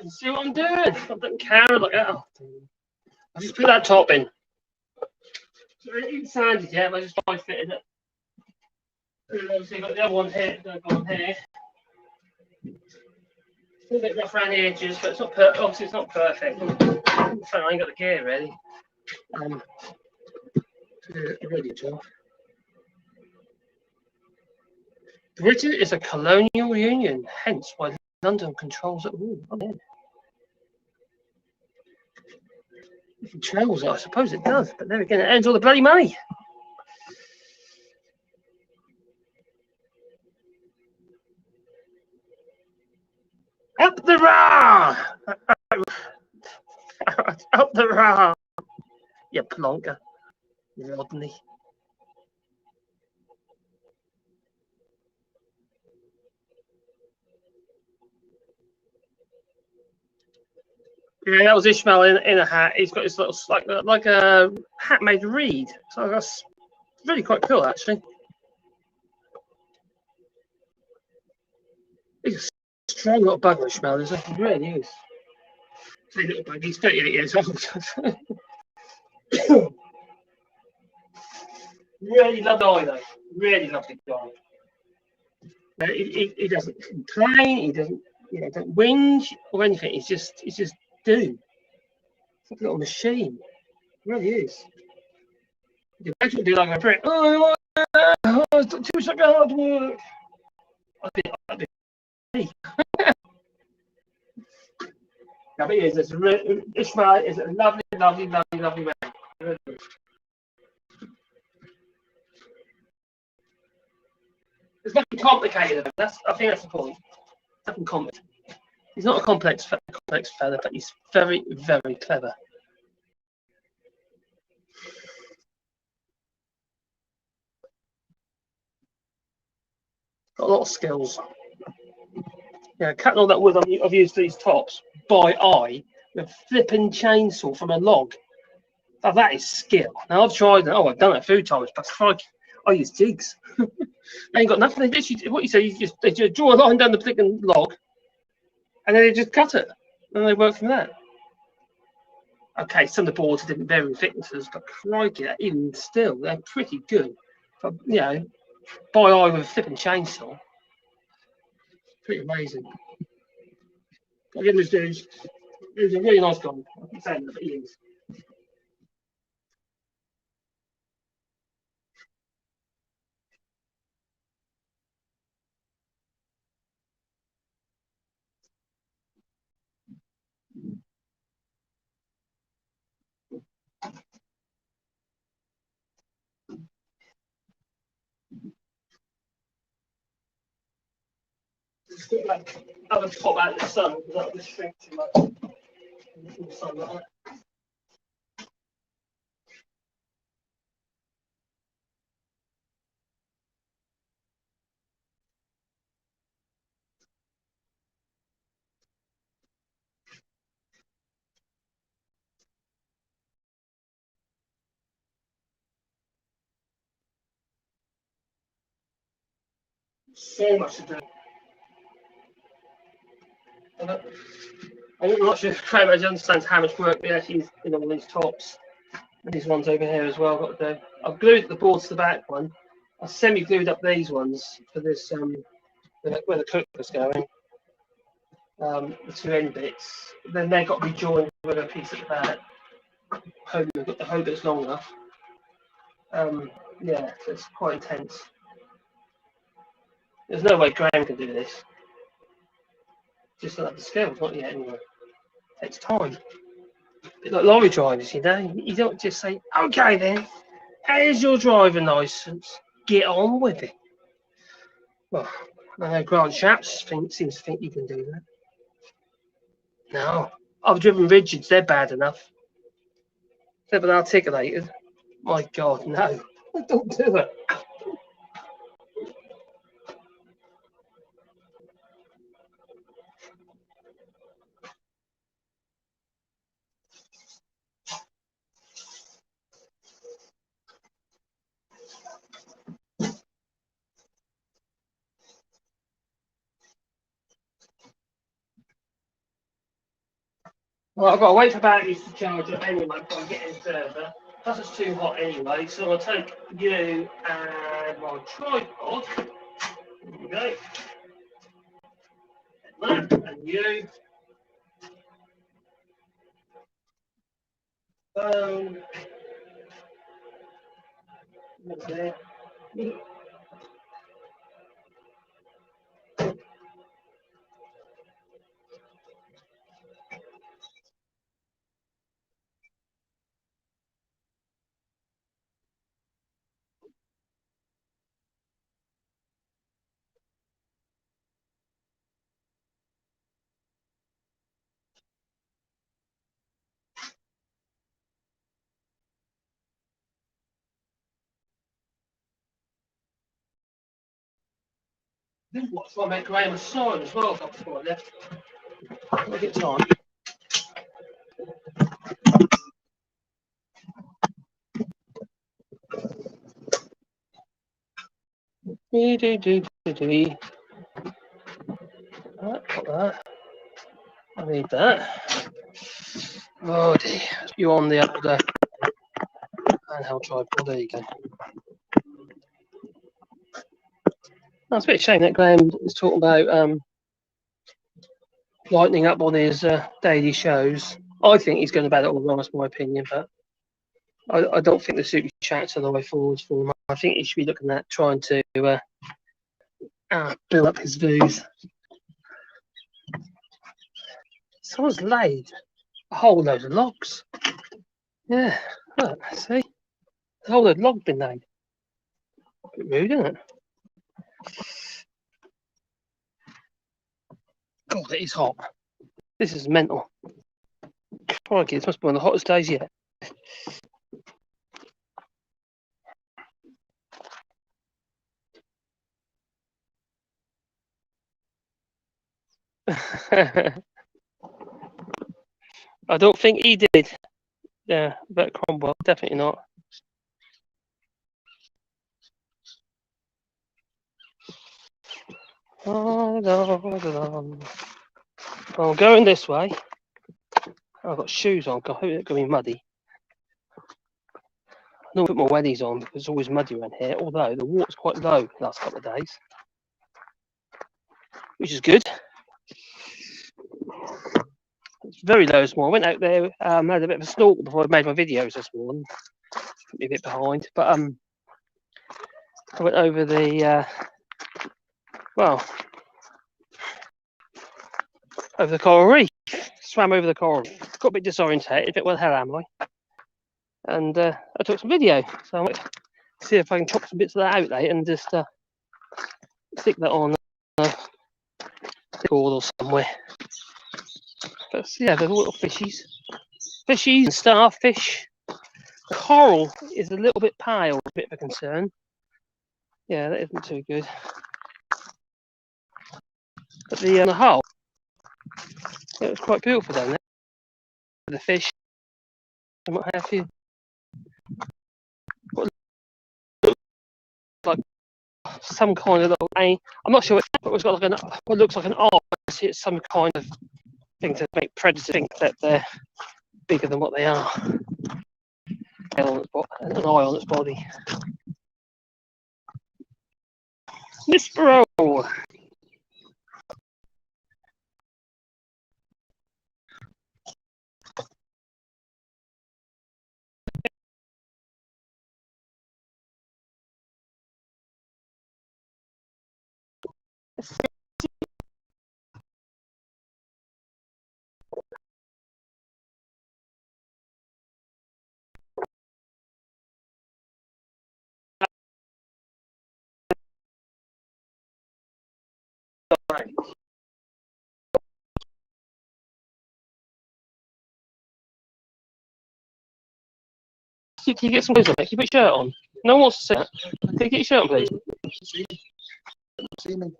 You see what I'm doing? I'm putting camera like that. I just put that top in. So it ain't sanded yet, but I just try fitted it. And obviously got the other one here, go on here. Still a bit rough around the edges, but it's not obviously it's not perfect. I ain't got the gear ready. Ready to. Britain is a colonial union, hence why London controls it all. Oh, yeah. It controls it, I suppose it does, but there again, it earns all the bloody money. Up the road! Up the rail. You plonker. Rodney. Yeah, that was Ishmael in a hat. He's got his little like a hat made of reed. So that's really quite cool, actually. He's a strong little bugger, Ishmael. He really is. Say little bugger. He's 38 years old. Really lovely guy, though. Really lovely guy. He doesn't complain. He doesn't, don't whinge or anything. He's just do. It's like a little machine. It really is. You can actually do like a prick. Oh, it's too much hard work. I'd be me. No, but he is. Ishmael is a lovely, lovely, lovely, lovely man. Really. There's nothing complicated about it. I think that's the point. Nothing complex. He's not a complex fella, but he's very, very clever. Got a lot of skills. Yeah, cutting all that wood. I've used these tops by eye with a flipping chainsaw from a log. Now that is skill. Now I've tried it. Oh, I've done it a few times, but I use jigs. They ain't got nothing. They literally, what you say, they just draw a line down the flipping log, and then they just cut it, and they work from that. Okay, some of the boards are different varying thicknesses, but crikey, even still, they're pretty good. But, by eye with a flipping chainsaw. Pretty amazing. Again, this dude's a really nice guy. I keep saying that, but he is. Just got like other pop out of the sun because that'll just shrink too much. In the sun like that. So much to do. I'm not sure if Craig understands how much work there actually is in all these tops. And these ones over here as well. Got to do. I've glued the boards to the back one. I semi-glued up these ones for this where the cook was going. The two end bits. Then they've got to be joined with a piece at the back. Hope it's long enough. Yeah, so it's quite intense. There's no way Graham can do this. Just not have the skills, not yet anyway. It takes time. A bit like lorry drivers, you don't just say, okay then, here's your driving licence, get on with it. Well, I know Grant Shapps seems to think you can do that. No, I've driven rigids, they're bad enough. They've been articulated. My God, no, don't do it. Well, I've got to wait for batteries to charge up anyway before I get any further. Plus it's too hot anyway, so I'll take you and my tripod. There we go. And that, and you. Phone. What's there? That's what I make Graham a sign as well. Before I left. I'll get time. Got that. I need that. Oh dear. You on the handheld tripod? There you go. That's a bit of a shame that Graham is talking about lightening up on his daily shows. I think he's going about it all wrong, that's my opinion, but I don't think the super chats are the way forwards for him. I think he should be looking at trying to build up his views. Someone's laid a whole load of logs. Yeah, look, see? A whole load of logs been laid. A bit rude, isn't it? God, it is hot. This is mental. Crikey, this must be one of the hottest days yet. I don't think he did. Yeah, but Cromwell, definitely not. Well, I'm going this way. I've got shoes on, I hope it's going to be muddy. I don't put my wellies on because it's always muddy around here, although the water's quite low the last couple of days, which is good. It's very low this morning. I went out there, had a bit of a snorkel before I made my videos this morning. Put me a bit behind, but I went over the over the coral reef. Swam over the coral reef. Got a bit disorientated, a bit where the hell am I? And I took some video. So I might see if I can chop some bits of that out later and just stick that on board or somewhere. But yeah, there's little fishies and starfish. The coral is a little bit pale, a bit of a concern. Yeah, that isn't too good. But the hull, it was quite beautiful down there. The fish and what have you. What like some kind of little, I'm not sure, but it's got like what looks like an eye. It's some kind of thing to make predators think that they're bigger than what they are. An eye on its body. Miss Bro. Can you get some clothes on? Can you put your shirt on? No one wants to see that. Can you get your shirt on, please? See me?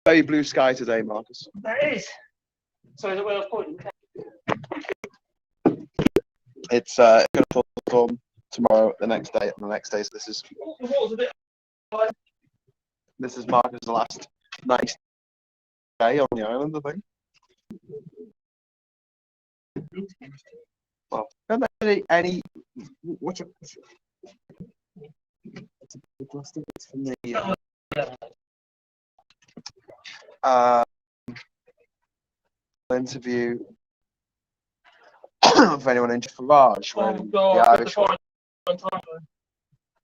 Very blue sky today, Marcus. That is. So is it where I was pointing? It's going to perform tomorrow, the next day, and the next day. So this is The water's a bit. this is Marcus' last nice day on the island, I think. Well, any what's your plastic? It's from the interview of anyone in Farage. Oh God! The Irish one. Byron.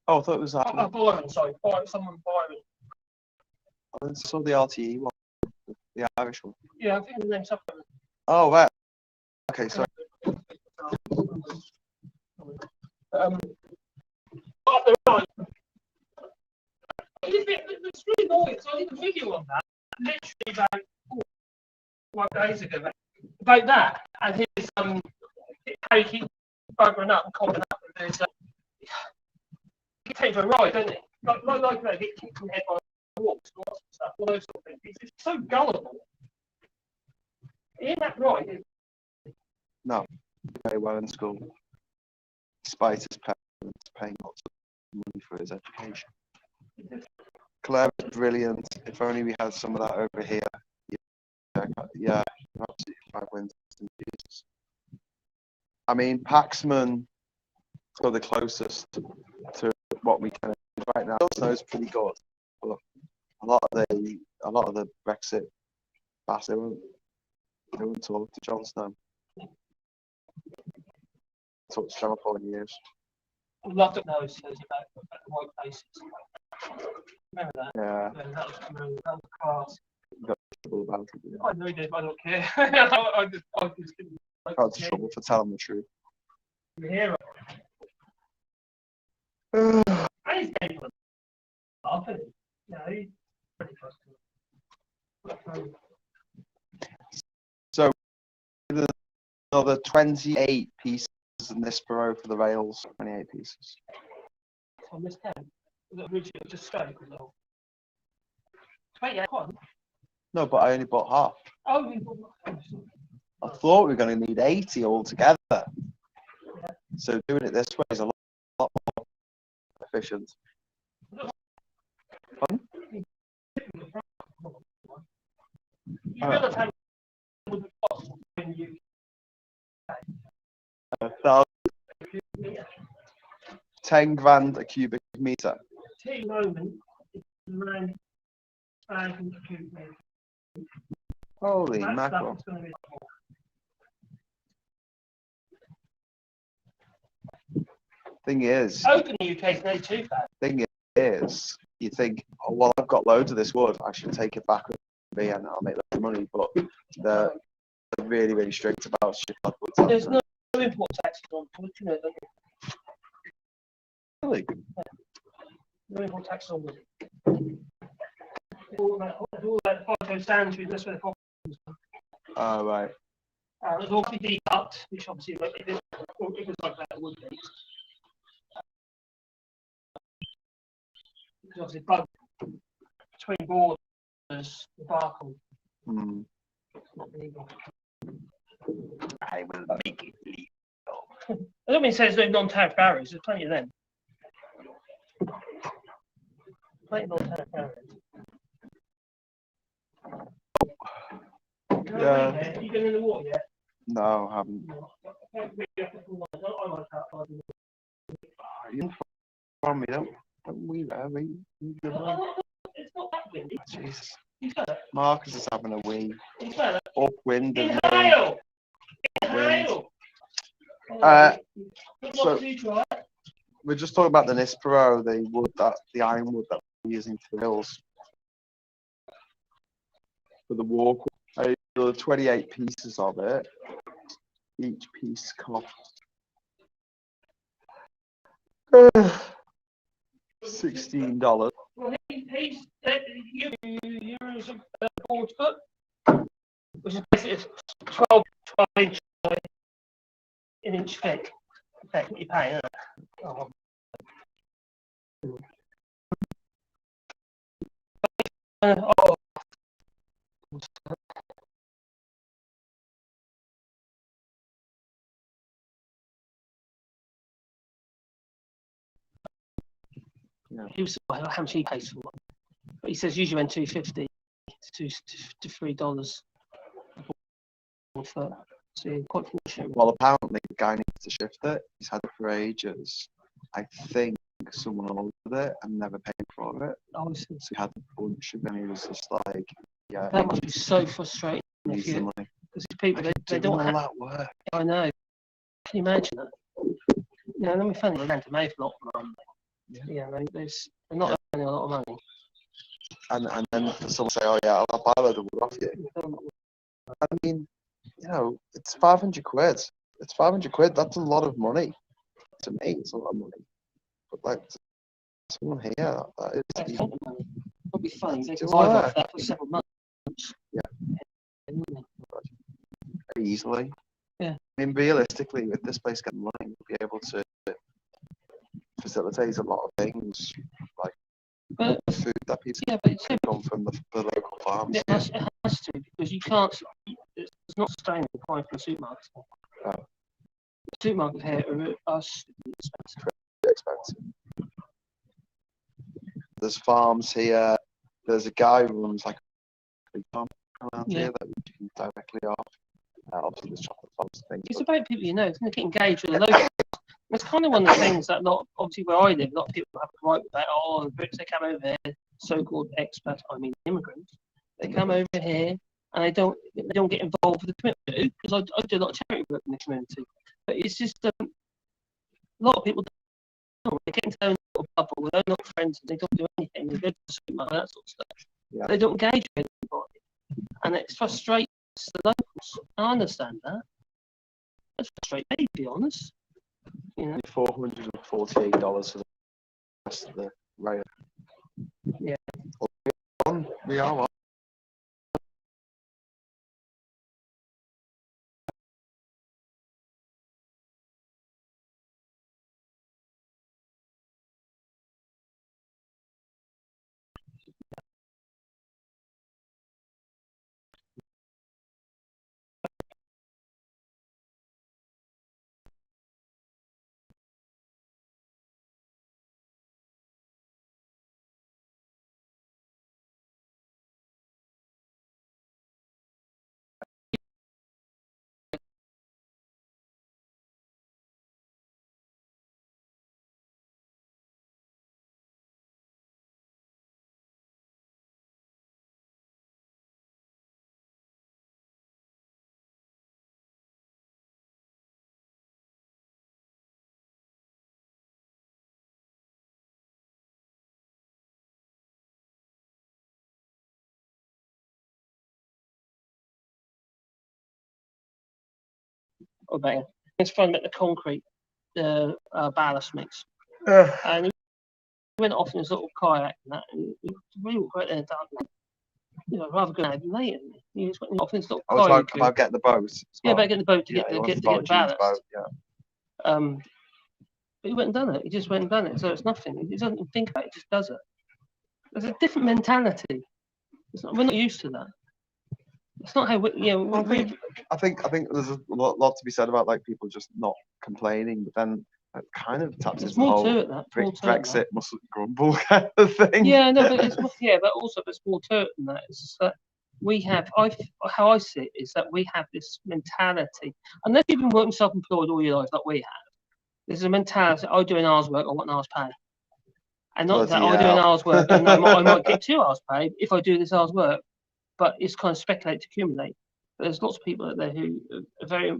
Oh, I thought it was that one. Byron, sorry, someone Byron. I saw the RTE one, the Irish one. Yeah, I think the name's something. Oh, right. Okay, sorry. Up the right. It's really annoying. So I did a video on that, literally about 4 days ago, about that, and his how he keeps buggering up and calling up, and there's take for a ride, don't it? Like that, get kicked in the head by walks and all that stuff, all those sort of things. He's just so gullible. Isn't that right? No, very well in school, despite his parents paying lots of money for his education. Claire is brilliant. If only we had some of that over here. Yeah, absolutely right, Winston. Jesus. I mean, Paxman got the closest to what we can right now. Snow is pretty good, but a lot of the Brexit bass they won't talk to Jon Snow. Talk to Channel 4 in years. I loved it now, he says about the white places. Remember that? Yeah. Yeah, that was class. Got trouble about it. Yeah. I know he did, but I don't care. I just didn't like Got into trouble for telling the truth. the hero. And he's getting one. Up, isn't he? No, he's pretty close to it. So another 28 pieces in this Nespero for the rails. 28 pieces. On this 10, was it originally just straight? 28 one? No, but I only bought half. Oh, I thought we were going to need 80 altogether. So doing it this way is a lot more efficient. Pardon? You realise how much it costs when you 10 grand a cubic meter. T moment is around 1,000 cubic meters. Holy That mackerel. stuff is going to be Thing is, open the UK is nearly 2,000. you think, oh, well, I've got loads of this wood, I should take it back with me and I'll make loads of money. But they're really, really strict about shit like wood. There's no import taxes on wood, you know, don't you? Really? No import taxes on wood. All that FIFO stands with this where the problems come. Oh, right. There's also decut, which obviously if it was like that, it would be. Because obviously both between borders, the barcode Hmm. not legal. I will make it legal. I don't mean to say there's no non-tariff barriers, there's plenty of them. Plenty of non-tariff barriers. Yeah. You been in the water yet? No, I haven't. No. I like that. You from me, don't we? It's not that windy. Jesus. He's better. Marcus is having a wee. He's better. Upwind. and Inhale! wind. Inhale! So- We're just talking about the Nespero, the wood the iron wood that we're using for the hills. For the walk. There are 28 pieces of it. Each piece costs $16. Well, he's euros a board foot, which is basically 12 inch by an inch thick. That's what you pay, isn't it? Oh. Oh. Yeah. He was how much he pays for one. But he says usually when $2.50 to $3 a foot. So you're quite fortunate. Well, apparently the guy needs to shift it. He's had it for ages. I think someone ordered it and never paid for it. Obviously. So he had a bunch of them. He was just like, yeah, That must be so frustrating if needs the you, money. because these people, they don't all have, that work. I know. Can you imagine that? Yeah, let me find it around to May for a lot of money. Yeah, they're not earning a lot of money. And then someone say, oh yeah, I'll buy a load of wood off you. I mean, you know, it's 500 quid. It's 500 quid. That's a lot of money. To me, it's a lot of money. But like, to someone here, that is That's easy. probably fun. They can Do survive work. off that for several months. Very easily. Yeah. I mean, realistically, with this place getting running, we'll be able to facilitates a lot of things, like But food that people yeah, but it's, come from the local farms. it has to, because you can't. It's not sustainable buying from supermarkets. No. The supermarkets here are stupidly expensive. Expensive. There's farms here. There's a guy who runs like a big farm around Yeah. here that we can directly off. Obviously, there's chocolate farms and things. It's about people you know. It's going to get engaged with the locals. It's kind of one of the things that obviously where I live, a lot of people have a right with that. Oh, the Brits, they come over here, so-called expats, I mean immigrants. They come over here and they don't get involved with the community, because I do a lot of charity work in the community. But it's just a lot of people don't. They get into their own little bubble with their own little friends, and they don't do anything. They go to the supermarket, that sort of stuff. Yeah. They don't engage with anybody, and it frustrates the locals. I understand that. That's frustrating me, to be honest. You know. $448 for the rest of the rail. Yeah. We are on. Okay. It's fun about the concrete, the ballast mix. And he went off in his little kayak and that, and he really walked right there in the dark. You know, rather good than later. He just went off in his little I was kayak. like about getting the boat. Yeah, about getting the boat to Yeah, get he the wants get to buy the Jude's ballast. boat, yeah. But he went and done it. He just went and done it. So it's nothing. He doesn't even think about it. He just does it. There's a different mentality. We're not used to that. It's not how we. Yeah, Well, I think there's a lot to be said about like people just not complaining, but then it kind of taps there's into the more whole to it. That more to it than Brexit mustn't grumble kind of thing. Yeah, no, but it's but also there's more to it than that. It's just that we have. How I see it is that we have this mentality. Unless you've been working self-employed all your life, like we have, there's a mentality. I do an hour's work, I want an hour's pay, and not that I do an hour's work and I might get 2 hours paid if I do this hour's work. But it's kind of speculate to accumulate. But there's lots of people out there who are very,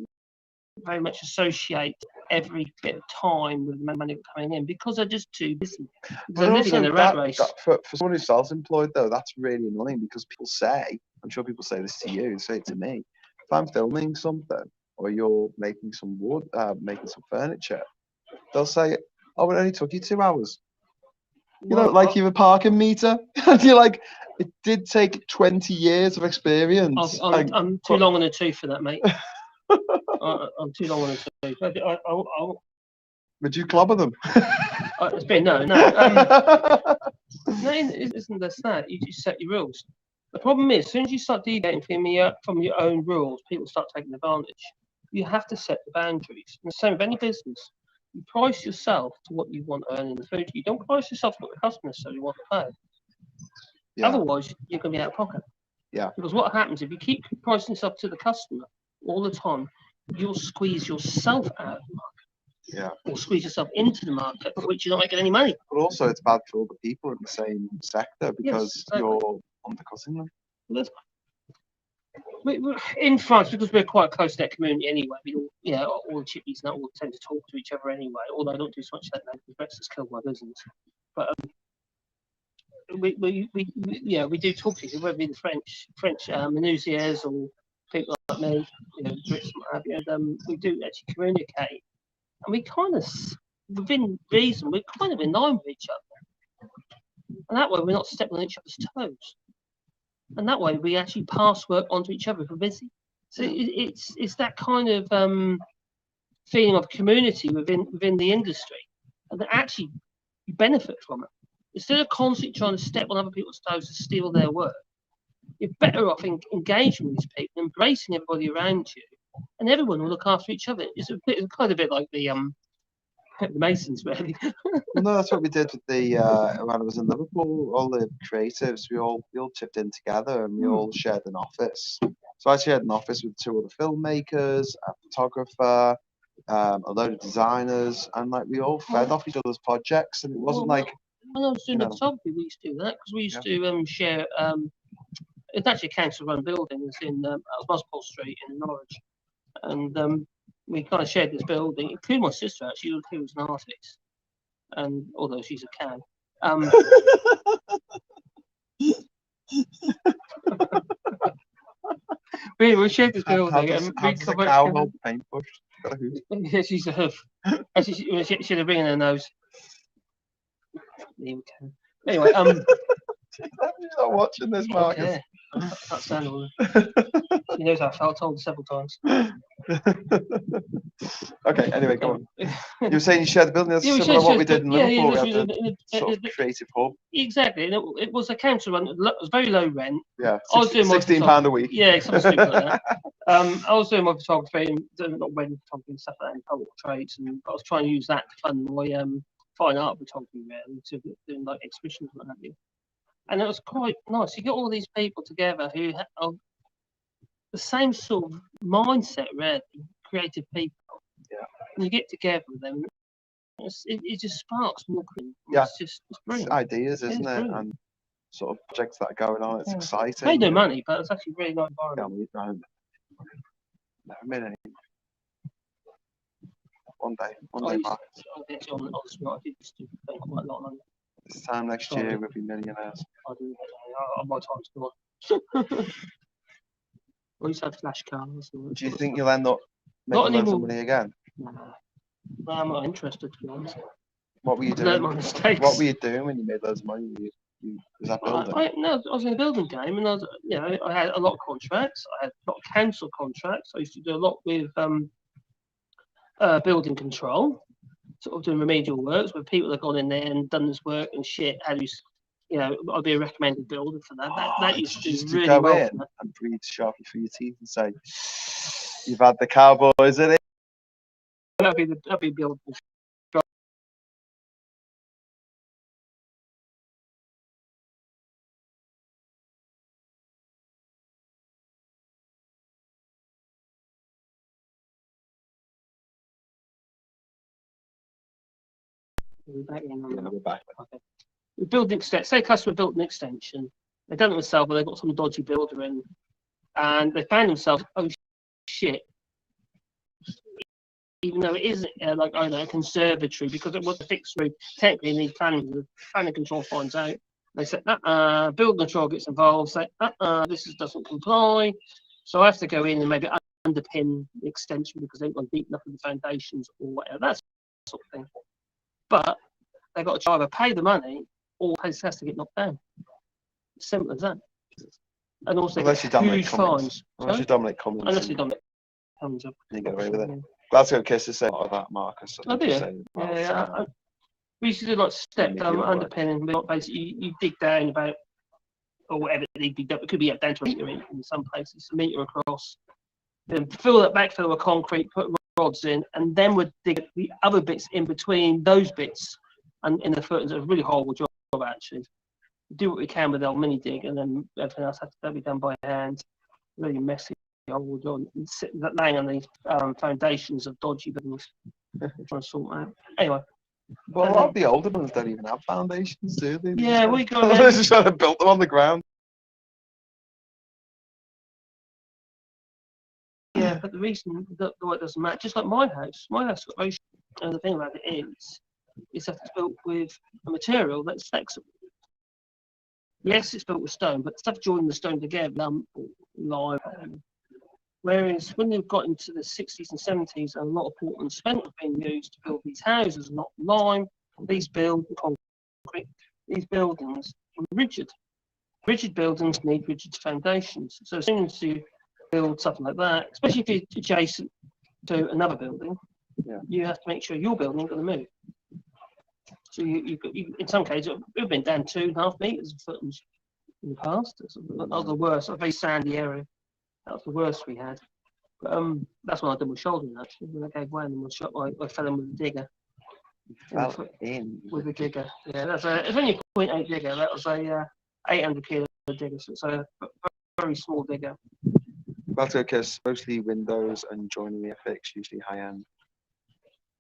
very much associate every bit of time with the money coming in because they're just too busy. They're living in a rat race. For someone who's self-employed though, that's really annoying because people say, I'm sure people say this to you, say it to me. If I'm filming something or you're making some wood, making some furniture, they'll say, "Oh, it only took you 2 hours." You know, like you have a parking meter, and you're like, it did take 20 years of experience. I'm too long on the tooth for that, mate. I'm too long on the tooth. Would you clobber them? It's been no. No, it isn't just that. You just set your rules. The problem is, as soon as you start deviating from your own rules, people start taking advantage. You have to set the boundaries. And the same with any business. You price yourself to what you want to earn in the future. You don't price yourself to what the customer necessarily want to pay. Yeah. Otherwise, you're going to be out of pocket. Yeah. Because what happens if you keep pricing yourself to the customer all the time, you'll squeeze yourself out of the market. Yeah. Or squeeze yourself into the market, for which you're not making any money. But also, it's bad for all the people in the same sector because exactly. you're undercutting them. In France, because we're quite a close-knit community anyway, we all, all the chippies and that all tend to talk to each other anyway, although I don't do so much that now because Brexit's killed my business. But we do talk to each other, whether it be the French menuisiers or people like me, Brits and what have you, and we do actually communicate. And we kind of, within reason, we're kind of in line with each other. And that way we're not stepping on each other's toes. And that way we actually pass work onto each other if we're busy. So it's that kind of feeling of community within the industry and they actually benefit from it. Instead of constantly trying to step on other people's toes to steal their work, you're better off engaging with these people, embracing everybody around you, and everyone will look after each other. It's quite a bit like the Masons, really. Well, no, that's what we did with the when I was in Liverpool. All the creatives, we all chipped in together, and we all shared an office. So I shared an office with 2 other filmmakers, a photographer, a load of designers, and like we all fed off each other's projects, and it wasn't like When I was doing you the know. photography, we used to do that because we used to share. It's actually a council-run building. It's in Oswald Street in Norwich, and we kind of shared this building, including my sister actually, who was an artist, and although she's a can. We shared this building, How and does we a cow hold paintbrush? Got a hoot. Yeah, she's a hoof. Actually, she had a ring in her nose. There we go. Anyway, You're not watching this, Marcus. okay. I can't stand all this. She knows how I felt, told her several times. Okay, anyway, go on. You were saying you shared the building. That's Yeah, we similar to what we shared- did in yeah, Liverpool. yeah, We had in the sort of creative hub. Exactly, and it was a council run. It was very low rent. Yeah, I was doing my £16 a week. Yeah, something stupid like that. I was doing my photography and not wedding photography and stuff like that, and public trades, and I was trying to use that to fund my fine art photography, really, to doing like exhibitions and what have you. And it was quite nice. You get all these people together who are the same sort of mindset, really, creative people. Yeah. And you get together with them. It just sparks more. Yeah. It's It's brilliant. ideas, Yeah, isn't it's it? brilliant. And sort of projects that are going on. It's Yeah. exciting. Made no money, but it's actually a really nice Yeah, environment. never made any. One day, I Marcus. guess on the spot, I did stupid thing quite a lot of money. This time next year we'll be millionaires. I do. My time's gone. We used to have flash cars. Do you think you'll end up Not making loads of anymore. money again? No, I'm not interested, to be honest. What were you I've learned doing? my mistakes. What were you doing when you made loads of money? Was that building? No, I was in a building game, and I had a lot of contracts. I had a lot of council contracts. I used to do a lot with building control, sort of doing remedial works where people have gone in there and done this work and shit. How do you know, I'd be a recommended builder for that. That used to Just do to really go well. in For that. and breathe sharply through your teeth and say, "You've had the Cowboys in it." That'd be building. We're back in on Yeah, that. we're back. Okay. We build an extension. Say a customer built an extension. They've done it themselves, but they've got some dodgy builder in, and they found themselves, oh shit. Even though it is like I don't know, a conservatory, because it was a fixed roof, technically in these planning, the planning control finds out. They say, building control gets involved. Say, doesn't comply. So I have to go in and maybe underpin the extension because they've gone deep enough in the foundations or whatever. That sort of thing. But they've got to either pay the money or it has to get knocked down. Simple as that. And also, Unless you Dominic huge Cummings. fines. Unless you Dominic Cummings. Unless you Dominic Cummings. You get away with it. Glasgow Kisses say a lot of that, Marcus. Oh, do you? Say, Yeah. We used to do like step Make your work. underpinning. Basically, you dig down about or whatever they dig up. It could be up down to a metre in some places, a metre across. Then fill that backfill with concrete, put rods in, and then we'd dig the other bits in between those bits and in the foot. It's a really horrible job actually. Do what we can with the old mini dig, and then everything else has to be done by hand. Really messy. Horrible job. Laying on these foundations of dodgy buildings, trying to sort out. Anyway. Well, a lot of the older ones don't even have foundations, do they? Yeah, we got They're just trying to build them on the ground. Yeah, but the reason that why it doesn't matter, just like my house got very. And the thing about it is that it's built with a material that's flexible. Yes, it's built with stone, but stuff joining the stone together, lime. Whereas when they've got into the 60s and 70s, a lot of Portland cement was being used to build these houses, not lime. These concrete. These buildings are rigid. Rigid buildings need rigid foundations. So as soon as you build something like that, especially if it's adjacent to another building, yeah, you have to make sure your building ain't going to move. So you in some cases we've been down 2.5 meters of footings in the past. That was the worst. A very sandy area. That was the worst we had. But that's when I did my shouldering actually. When I gave way and I fell in with a digger. Fell in. With a digger. Yeah, it's only a 0.8 digger. That was a 800 kilo digger. So it's a very small digger. That's okay, 'cause mostly windows and joinery FX, usually high end.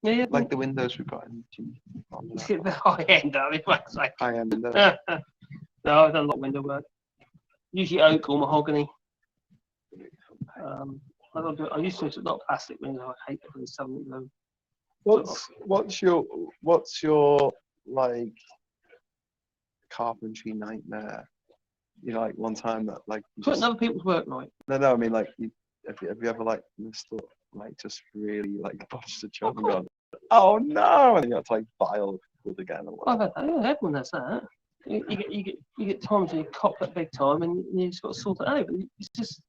Yeah, Like the windows we've got in the high end, I mean, like, high end windows. no, I've done a lot of window work. Usually oak or mahogany. I used to do a lot of plastic windows. I hate it for the sun. What's your like carpentry nightmare? You know, like one time that like you Putting just, other people's work right. no, I mean like have you ever like missed up, like just really like botched the job and gone, oh no, and you got to like file with again or I've whatever. had that. Yeah, everyone has that. You get times when you cop that big time and you just got to sort it out. It's just,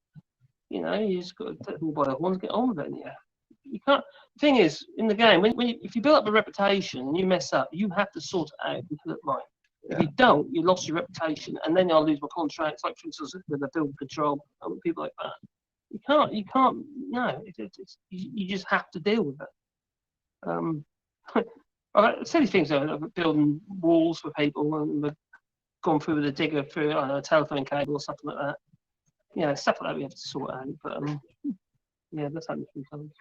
you know, you just got to take them by the horns and get on with it. Yeah. You can't. The thing is, in the game, if you build up a reputation and you mess up, you have to sort it out and put it right. If you don't, you lost your reputation, and then I'll lose my contracts. Like for instance, with the building control and people like that. You can't. No, you just have to deal with it. I've silly things like building walls for people and we've gone through with a digger through a telephone cable or something like that. Yeah, stuff like that we have to sort out. But yeah, that's happened a few times.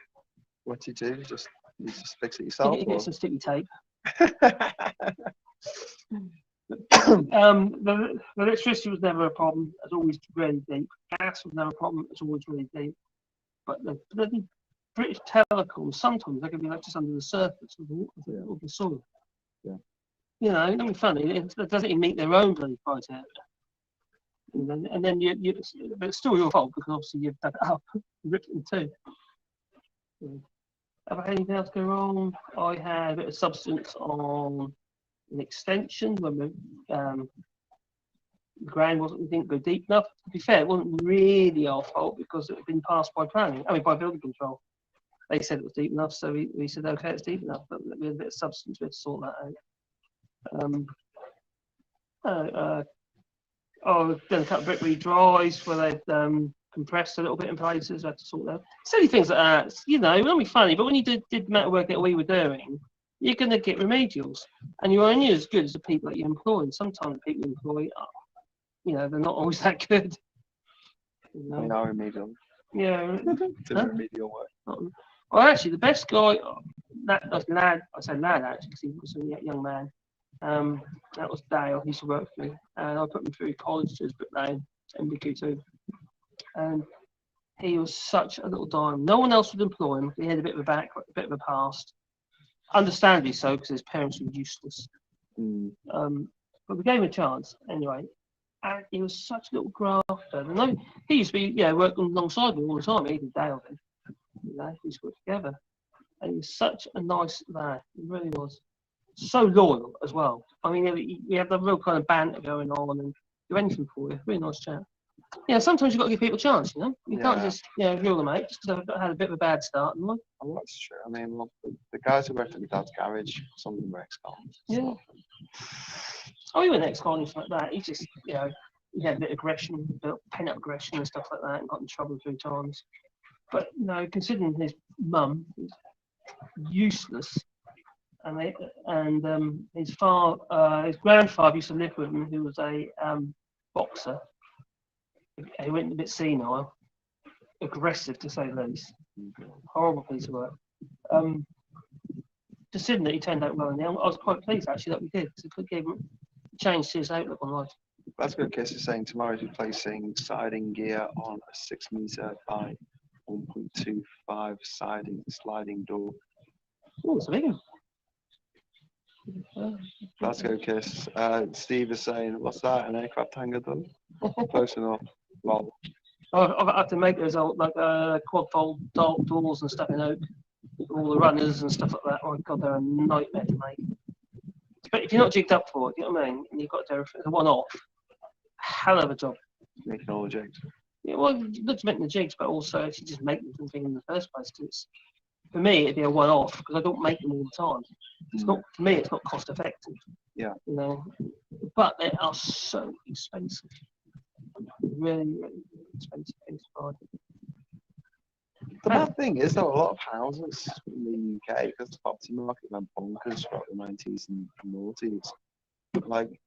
What do? You just fix it yourself? You Or? get some sticky tape. The electricity was never a problem. It's always really deep. Gas was never a problem. It's always really deep. But the bloody British Telecom, sometimes they can be like just under the surface of the soil. Yeah. You know, it'd be funny. It doesn't even meet their own bloody criteria. And then but it's still your fault because obviously you've dug it up, ripped it in two. Yeah. Have I had anything else go wrong? I had a bit of substance on an extension when the ground we didn't go deep enough. To be fair, it wasn't really our fault because it had been passed by planning. I mean, by building control. They said it was deep enough, so we said okay, it's deep enough. But we had a bit of substance. We had to sort that out. I've done a couple of brick redries where they've compressed a little bit in places. I had to sort that. Silly things like that. You know, it won't be funny, but when you did metal work that we were doing, you're going to get remedials, and you're only as good as the people that you employ. And sometimes the people you employ, you know, they're not always that good. You know? We are remedial. Yeah. Did remedial work. Well, actually, the best guy, that lad, I say lad actually, because he was a young man. That was Dale. He used to work for me, and I put him through college to his bricklaying, MBQ2, and he was such a little dime. No one else would employ him. He had a bit of a past. Understandably so, because his parents were useless. But we gave him a chance anyway. And he was such a little grafter. And he used to be, working alongside me all the time. Even Dale did. You know, we used to work together. And he was such a nice lad. He really was. So loyal as well. I mean, we had the real kind of banter going on and do anything for you. Really nice chap. Yeah, sometimes you've got to give people a chance, you know? You can't just, rule them out just because I've had a bit of a bad start. Oh, that's true. I mean, well, the guys who worked at my dad's garage, some of them were ex-cons. Yeah. Oh, he went ex-con and stuff like that. He just, he had a bit of aggression, pent-up aggression and stuff like that, and got in trouble a few times. But, considering his mum is useless, and his grandfather used to live with him, who was a boxer. He went a bit senile, aggressive to say the least. Horrible piece of work. Considering that he turned out well in the end, I was quite pleased actually that we did, because it gave him changed his outlook on life. That's good. Kiss is saying tomorrow's replacing siding gear on a 6 meter by 1.25 sliding door. Oh, it's a big one. That's good, Kiss. Steve is saying, what's that? An aircraft hangar done? Close enough. Well, I've had to make those old quad fold doors and stuff in oak, all the runners and stuff like that. Oh God, they're a nightmare to make. But if you're not jigged up for it, you know what I mean, and you've got to do everything, it's a one-off. Hell of a job. making all the jigs. Yeah, well, not to make the jigs, but also actually just make them in the first place. Because for me, it'd be a one-off because I don't make them all the time. It's not, for me, it's not cost effective. Yeah. You know, but they are so expensive. Really, really expensive things to buy. The bad thing is, though, a lot of houses in the UK, because the property market went bonkers throughout the 90s and noughties, like,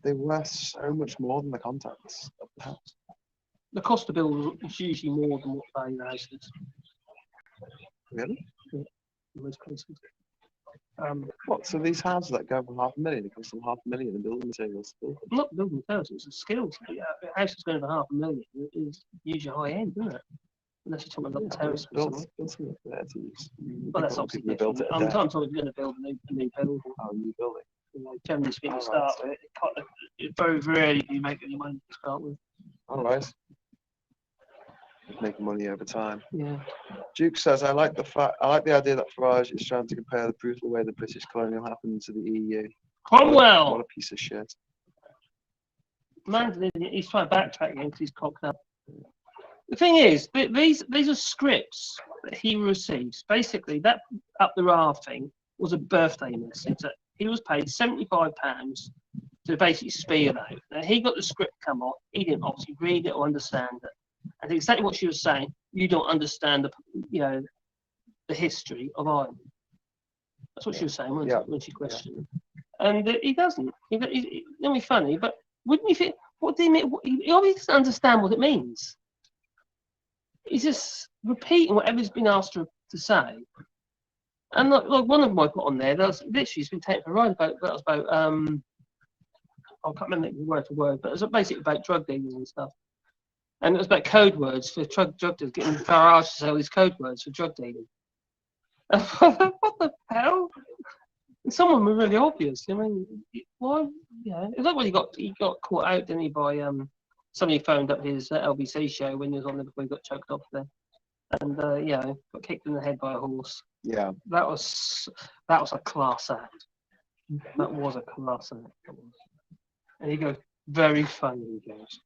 they worth so much more than the contents of the house. The cost to build is usually more than what value the house is Really? in most places. What? So these houses that go for $500,000, it costs them $500,000 in building materials. Not building materials, it's the skills. A house that's going for $500,000 is usually high end, isn't it? Unless you're talking about the terrace. Built in the 30s. Well, that's obviously different. I'm talking going to build a new building. Oh, new building. You know, generally speaking, Oh, to start right. with, it very rarely do you make any money to start with. All right. Making money over time. Yeah. Duke says, I like the idea that Farage is trying to compare the brutal way the British colonial happened to the EU. Cromwell! What a piece of shit. Man, he's trying to backtrack again because he's cocked up. The thing is, these are scripts that he receives. Basically, that up the raft thing was a birthday message that he was paid £75 to basically spew out. Now, he got the script come on. He didn't obviously read it or understand it. And exactly what she was saying, you don't understand the history of Ireland. That's what she was saying when she questioned him. And he doesn't. He's not be funny, but wouldn't you think? What do you mean? He obviously doesn't understand what it means. He's just repeating whatever's been asked to say. And like one of them I put on there, that's literally it's been taken for a ride about. That was about I can't remember the word for word, but it was basically about drug dealers and stuff. And it was about code words for drug dealers, getting Farage to say all these code words for drug dealing. What the hell? And some of them were really obvious. I mean, why? Yeah, it's like when he got caught out, didn't he? By somebody phoned up his LBC show when he was on there before he got choked off there, and got kicked in the head by a horse. Yeah. That was a class act. That was a class act. And he goes, very funny. He goes.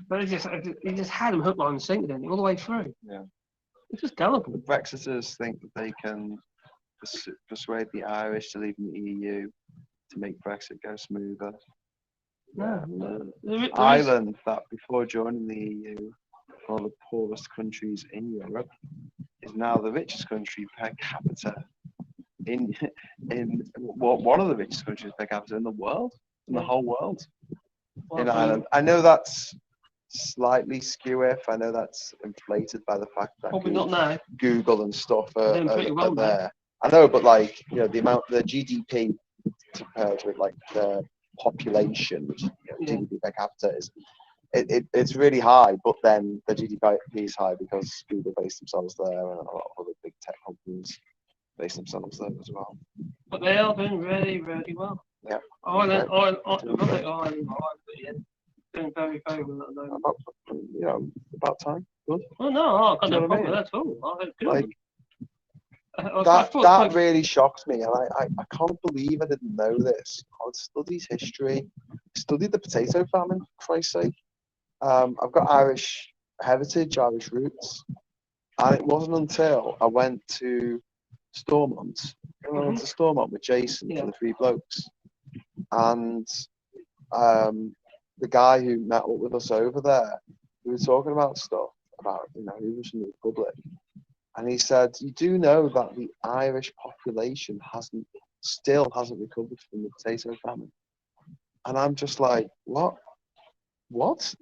But he just had him hook, line, and sinker, didn't he, all the way through? Yeah. It's just gullible. The Brexiters think that they can persuade the Irish to leave the EU to make Brexit go smoother. No. Ireland, that before joining the EU, one of the poorest countries in Europe, is now the richest country per capita one of the richest countries per capita in the world, in the whole world. In Ireland. I know that's slightly skew. I know that's inflated by the fact that probably not now. Google and stuff are Well there. I know, but like, you know, the GDP compared with like the population, which GDP per capita is, it's really high. But then the GDP is high because Google based themselves there, and a lot of other big tech companies based themselves there as well. But they are doing really, really well. Yeah. Ireland, doing very, very well at the moment. About time. Good. Oh no, I've got no problem with that at all. That really shocked me, and I can't believe I didn't know this. I studied history, studied the potato famine, for Christ's sake. I've got Irish heritage, Irish roots, and it wasn't until I went to Stormont. I went to Stormont with Jason for the Three Blokes, and the guy who met up with us over there, we were talking about stuff about, he was from the Republic, and he said, you do know that the Irish population still hasn't recovered from the potato famine. And I'm just like, what?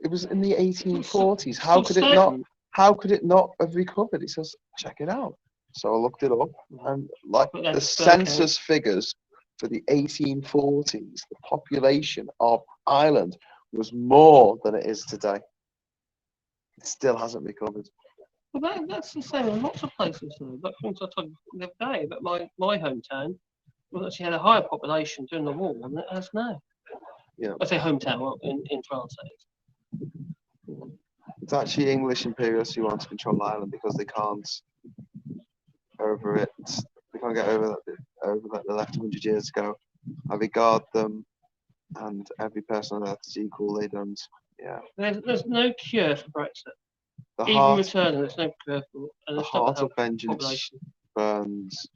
It was in the 1840s. How could it not have recovered? He says, check it out. So I looked it up, and like the census figures for the 1840s, the population of Ireland was more than it is today. It still hasn't recovered. Well, that's the same in lots of places. Like, for instance, I told you the other day that my hometown actually had a higher population during the war than it has now. Yeah. I say hometown in France. It's actually English imperialists who want to control Ireland because they can't over it. They can't get over that they left 100 years ago. I regard them and every person on earth is equal. They don't. Yeah. There's no cure for Brexit. The Even heart, returning, there's no careful, and the it's not heart of help vengeance population. burns.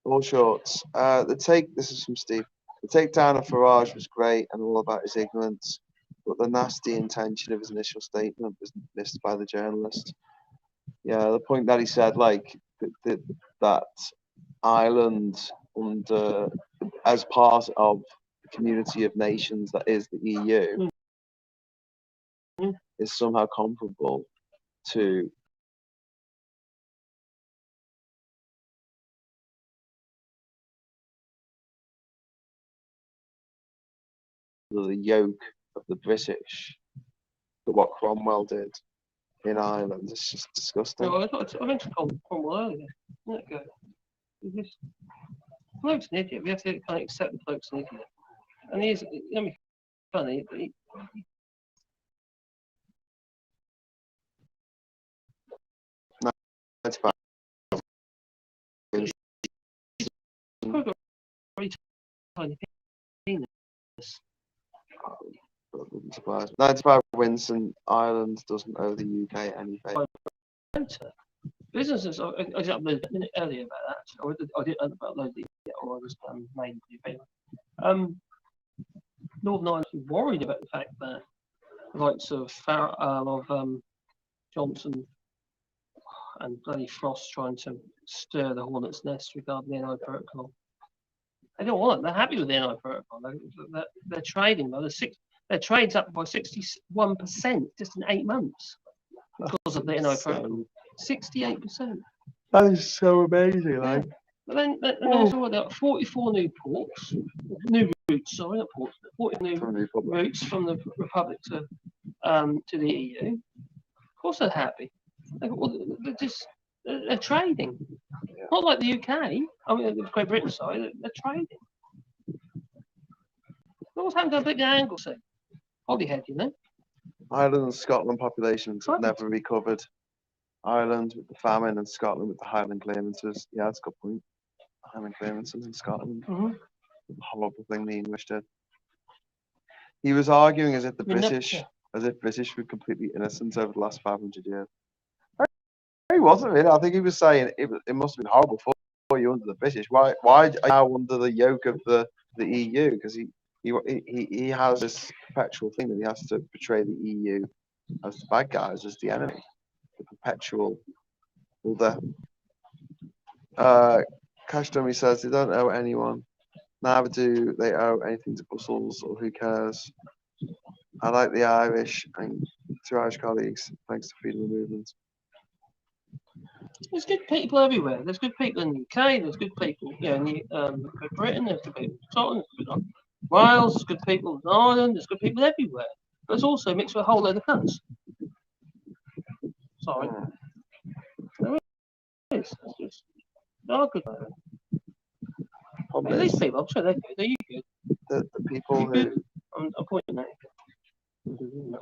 All shorts. This is from Steve. The takedown of Farage was great and all about his ignorance, but the nasty intention of his initial statement was missed by the journalist. Yeah, the point that he said, like, that Ireland, under, as part of the community of nations that is the EU, is somehow comparable to the yoke of the British, but what Cromwell did in Ireland. It's just disgusting. No, I mentioned Cromwell earlier. Let it go. Bloke's an idiot. We have to kind of accept the bloke's an idiot. And he's, I mean, funny, but he probably got a very tiny penis. Wouldn't surprise me. 95 wins and Ireland doesn't owe the UK any favour. Businesses, I did upload a minute earlier about that. I didn't upload it yet, or I was made to do. Northern Ireland is worried about the fact that the likes of Johnson and bloody Frost trying to stir the hornet's nest regarding the NI protocol. They don't want it. They're happy with the NI protocol. They're trading, though. Their trade's up by 61% just in 8 months because of the NI protocol. 68%. That is so amazing, like. But then also there are 44 new ports, new routes, sorry, not ports, but 40 new routes from the Republic to the EU. Of course they're happy. They're trading. Yeah. Not like the UK. I mean, the Great Britain side, they're trading. What's happened to a big Anglesey? Holyhead, you know. Ireland and Scotland populations have Right. never recovered. Ireland with the famine and Scotland with the Highland clearances. Yeah, that's a good point. Highland clearances in Scotland. Mm-hmm. The horrible thing the English did. He was arguing as if the I mean, British were completely innocent over the last 500 years. He wasn't really. I think he was saying it must have been horrible for you under the British. Why are you now under the yoke of the EU? Because he has this perpetual thing that he has to portray the EU as the bad guys, as the enemy. The perpetual. Cash Dummy says they don't owe anyone. Neither do they owe anything to Brussels, or who cares. I like the Irish and to Irish colleagues, thanks to freedom of movement. There's good people everywhere. There's good people in the UK. There's good people, in Great Britain. There's good people in Scotland. There's good in Wales. There's good people in Ireland. There's good people everywhere. But it's also mixed with a whole load of cunts. Sorry. There is. There are good people. Problem These is, people, I'm sure they're good. Are you good? the people You who good? I'm pointing at you.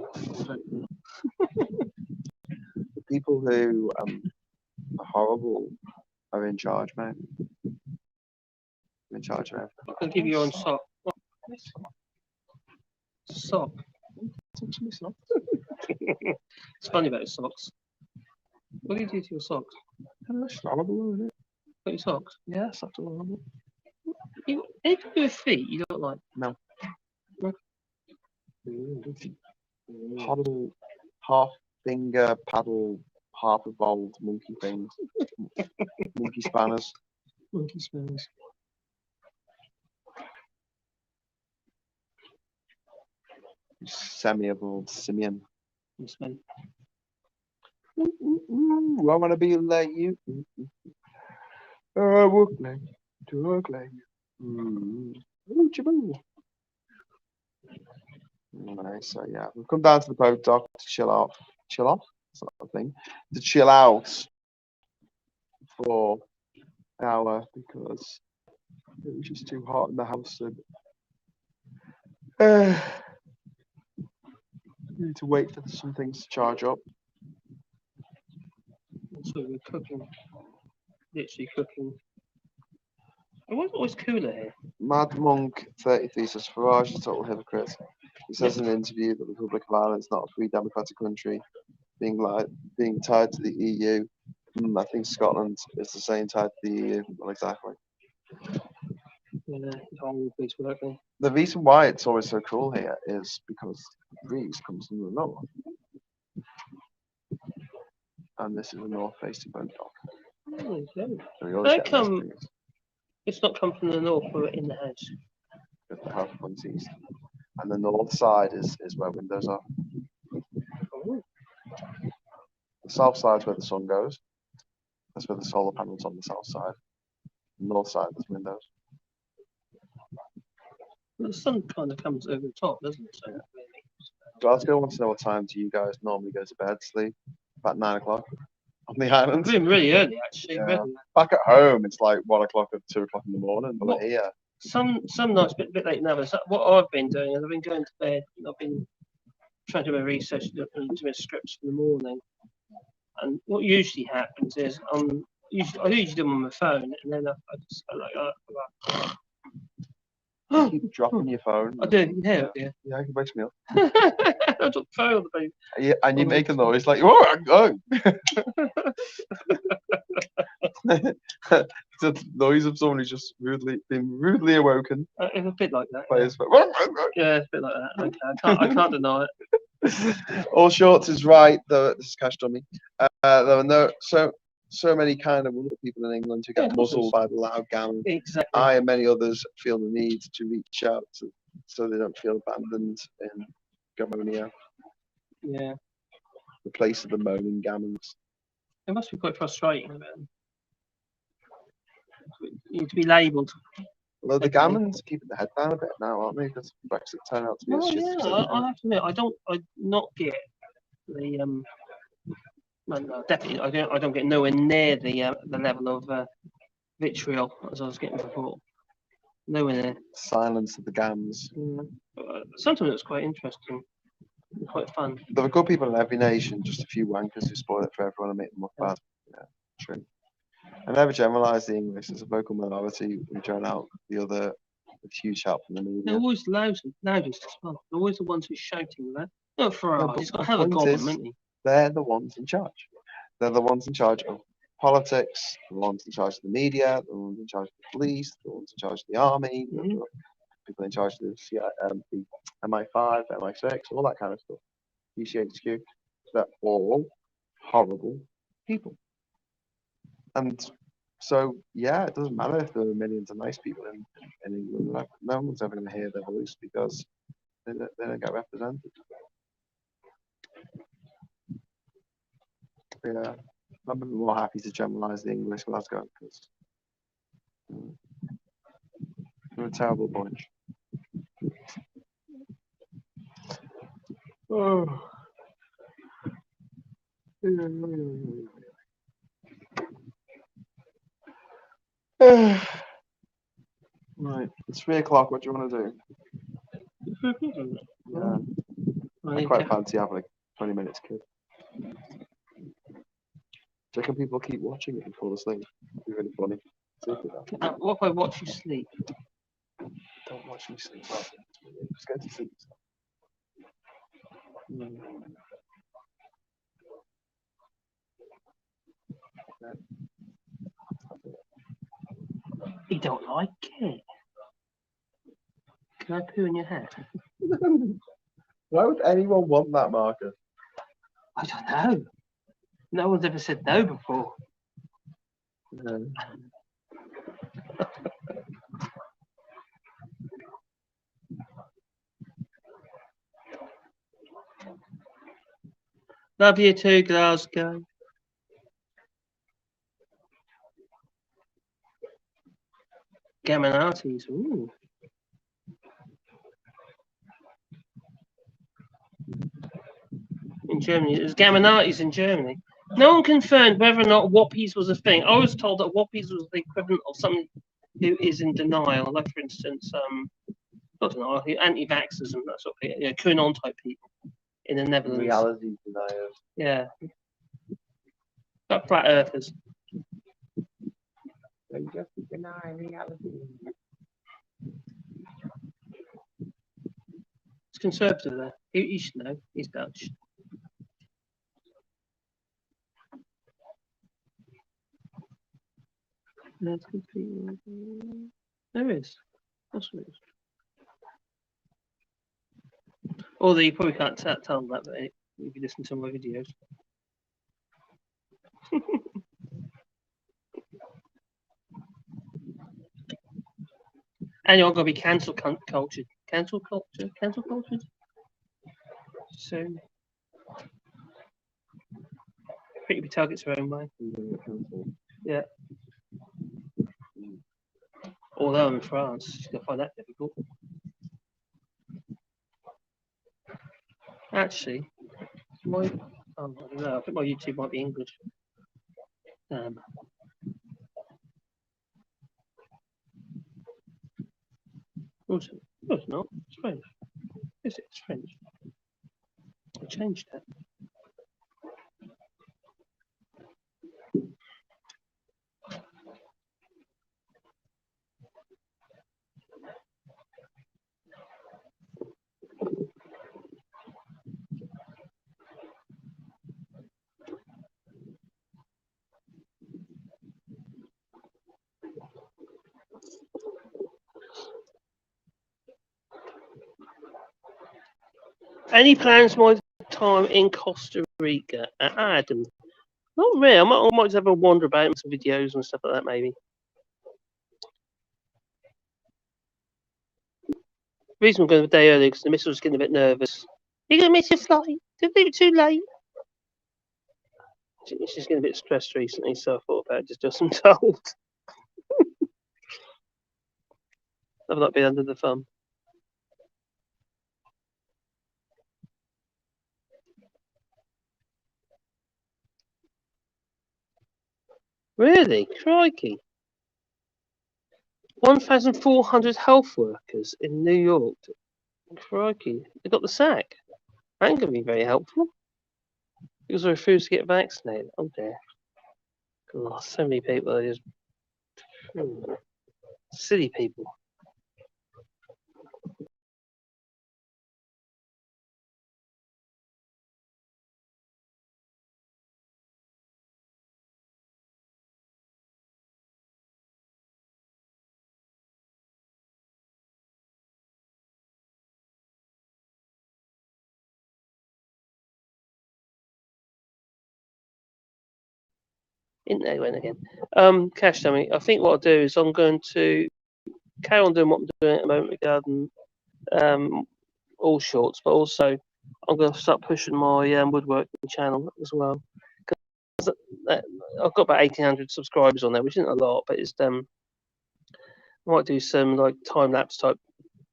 the people who are horrible are in charge, mate. In charge of everything. I can give you your own sock. Sock. It's funny about your socks. What do you do to your socks? That's horrible, isn't it? Got your socks? Yes, that's horrible. Anything with feet you don't like? No. No? Horrible half finger paddle, half evolved monkey things. Monkey spanners. Monkey spanners. Semi-evolved simian. Yes, mate. Ooh, I want to be like you. I walk like you, talk like you. Ooh, chiboo. Nice. So yeah, we've come down to the boat dock to chill out. Chill off? That's not a thing. To chill out for an hour because it was just too hot in the house and need to wait for some things to charge up. So we're cooking. Literally cooking. Why is it always cooler here? Mad Monk 33 says Farage is a total hypocrite. He says in an interview that the Republic of Ireland is not a free democratic country. being tied to the EU. I think Scotland is the same tied to the EU. Well, exactly. Yeah, it's all piece of work. There. The reason why it's always so cool here is because the breeze comes from the north, and this is a north-facing boat dock. Oh, okay. So we always How get nice come breeze it's not come from the north or in the house? because the house points east, and the north side is where windows are. Oh, The south side is where the sun goes. That's where the solar panels on the south side. The north side there's windows. the sun kind of comes over the top, doesn't it? So, Glasgow wants to know what time do you guys normally go to bed, sleep? About 9 o'clock on the I've island. been really early actually. Yeah. Really. Back at home, it's like 1 o'clock or 2 o'clock in the morning. But What? here, Some nights a bit late now. But what I've been doing is I've been going to bed. And I've been trying to do my research and do my scripts for the morning. And what usually happens is I usually do them on my phone, and then I just go like, you keep dropping your phone. I do. You can hear it, yeah. Yeah, it wakes me up. I dropped the phone on the baby. Yeah, and you make a noise like, oh, oh. It's a noise of someone who's just been rudely awoken It's a bit like that. by Yeah. his phone. Yeah, it's a bit like that. Okay, I can't deny it. All Shorts is right. Though this is Cash Dummy. There are so many kind of wonderful people in England who Yeah, get of course there muzzled by the loud gammon. Exactly. I and many others feel the need to reach out so they don't feel abandoned in Gamonia, Yeah. the place of the moaning gammons. It must be quite frustrating. Man. You need to be labelled. Although the Definitely. gammons are keeping their head down a bit now, aren't they? Because Brexit turned out to be a Well, shit. yeah, I have to admit, I not get the well, no, definitely, I don't get nowhere near the level of vitriol as I was getting before. Nowhere near. Silence of the gams. Sometimes it's quite interesting, and quite fun. There are good people in every nation, just a few wankers who spoil it for everyone and make them look bad. Yeah, true. I never generalise the English. There's a vocal minority who drown out the other with huge help from the They're media. always loudest as well. They're always the ones who's shouting that. Not for No, us. but He's got to the have a point goblin, is- hasn't he? They're the ones in charge. They're the ones in charge of politics, the ones in charge of the media, the ones in charge of the police, the ones in charge of the army, the people in charge of the MI5, MI6, all that kind of stuff. GCHQ. They're all horrible people. And so, yeah, it doesn't matter if there are millions of nice people in England. No one's ever going to hear their voice because they don't get represented. Yeah, I'm more happy to generalise the English Glasgow because they're a terrible bunch. Oh. Right, it's 3 o'clock. What do you want to do? Yeah, I quite fancy having like 20 minutes, kid. So can people keep watching it and fall asleep? It'd be really funny. See if they do. What if I watch you sleep? Don't watch me sleep. Just go to sleep. You don't like it. Can I poo in your head? Why would anyone want that, Marcus? I don't know. No one's ever said no before. No. Love you too, Glasgow. Gaminatis. Ooh. In Germany, there's Gaminatis in Germany. No one confirmed whether or not Whoppies was a thing. I was told that Whoppies was the equivalent of something who is in denial, like for instance, not denial, anti-vaxxers and that sort of thing, you know, QAnon type people in the Netherlands. Reality deniers. Yeah. Got flat earthers. They just deny reality. It's conservative there. He should know. He's Dutch. Let's compete. There is. That's what it is. Although you probably can't tell that, but if you listen to my videos. And you're going to be cancel cultured. Cancel culture? Cancel cultured? Soon. I think you'll be targets your own way. Yeah. Although I'm in France, you're going to find that difficult. Actually, I don't know. I think my YouTube might be English. No, it's not. It's French. Is it? It's French. I changed that. Any plans my time in Costa Rica? Adam? Not really. I might just have a wander about and some videos and stuff like that, maybe. The reason I'm going a day early because the missus was getting a bit nervous. You're going to miss your flight? Did leave it too late? She's getting a bit stressed recently, so I thought about just some told. I've not been under the thumb. Really? Crikey. 1,400 health workers in New York. Crikey. They got the sack. That ain't going to be very helpful. Because they refuse to get vaccinated. Oh dear. God, so many people are just silly people. In there went again. Cash dummy. I think what I'll do is I'm going to carry on doing what I'm doing at the moment regarding all shorts, but also I'm going to start pushing my woodworking channel as well. Cause I've got about 1,800 subscribers on there, which isn't a lot, but it's I might do some like time lapse type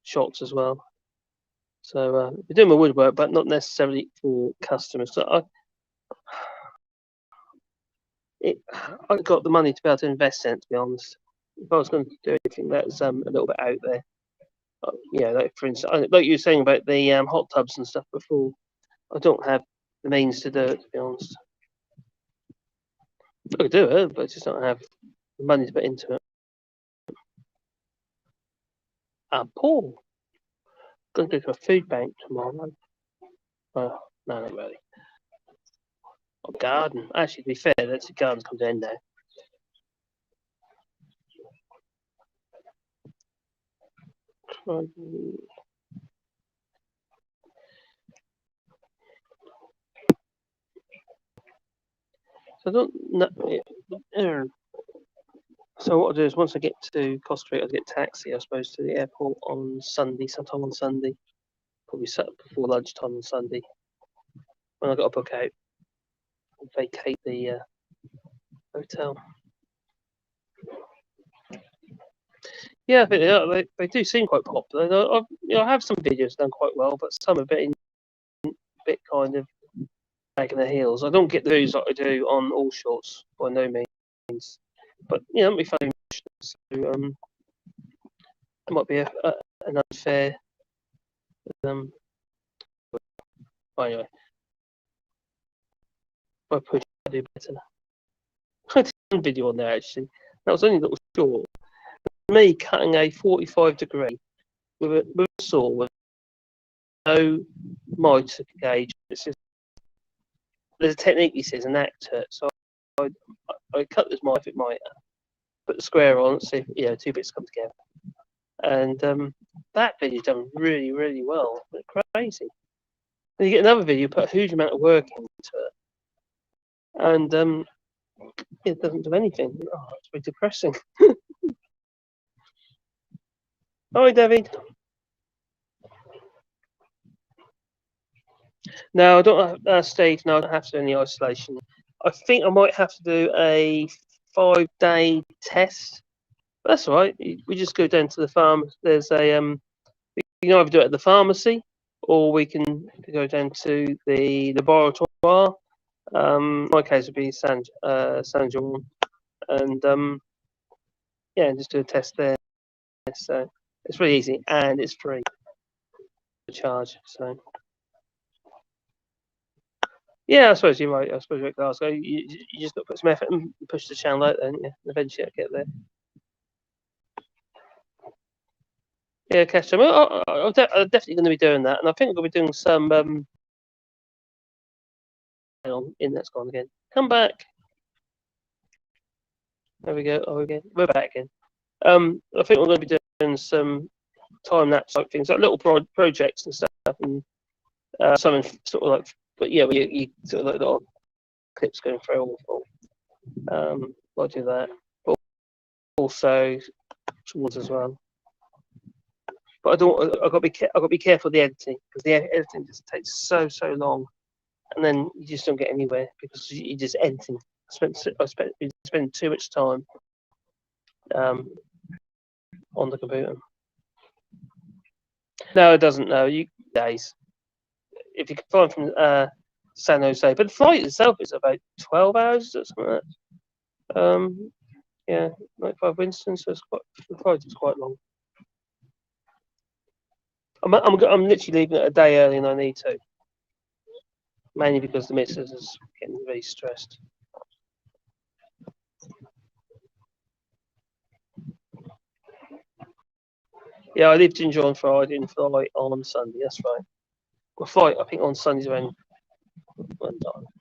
shots as well. So we're doing my woodwork, but not necessarily for customers. So I got the money to be able to invest in it, to be honest. If I was going to do anything that's a little bit out there, like for instance, like you were saying about the hot tubs and stuff before, I don't have the means to do it, to be honest. I could do it, but I just don't have the money to put into it. Paul, going to go to a food bank tomorrow. No, not really. A garden. Actually, to be fair, that's the garden's come to end now. So I don't know. So what I'll do is once I get to Costa Rica, I'll get a taxi, I suppose, to the airport on Sunday, sometime on Sunday. Probably set up before lunchtime on Sunday. When I've got to book out and vacate the hotel. Yeah, I think they do seem quite popular. I have some videos done quite well, but some are a bit kind of dragging their heels. I don't get the views that I do on all shorts by no means, but it'll be funny. So it might be an unfair. Anyway, I push, I do better. I did one video on there actually. That was only a little short. Me cutting a 45 degree with a saw with no mitre gauge. It's just, there's a technique he says, an actor. So I cut this mitre. put the square on, see if, you know, two bits come together. And that video's done really, really well. It's crazy. Then you get another video, put a huge amount of work into it, and it doesn't do anything. Oh, it's very depressing. Hi, David. No, I don't have Steve. No, I don't have to do any isolation. I think I might have to do a 5-day test. But that's all right. We just go down to the farm. There's a we can either do it at the pharmacy, or we can go down to the laboratoire. My case would be San John, and yeah, just do a test there. So it's really easy and it's free to charge. So yeah, I suppose you're right. I suppose you're at Glasgow. You just got to put some effort and push the channel out, then yeah, eventually I'll get there. Yeah, cash time. I'm definitely going to be doing that, and I think I'm going to be doing some. Hang on, internet's gone again. Come back. There we go. Oh, again, we're back again. I think we're going to be doing some time lapse type things, like little projects and stuff, and something sort of like. But yeah, you sort of like little clips going through. I'll do that. But also towards as well. But I've got to be careful of the editing, because the editing just takes so long, and then you just don't get anywhere because you're just editing. I spend too much time on the computer. No, it doesn't. No, days. If you can fly from San Jose, but the flight itself is about 12 hours or something like that. Yeah, 95 Winston, so the flight is quite long. I'm literally leaving it a day earlier than I need to, mainly because the missus is getting very stressed. Yeah, I leave Ginger on Friday and fly on Sunday. That's right. We'll fly, I think, on Sundays around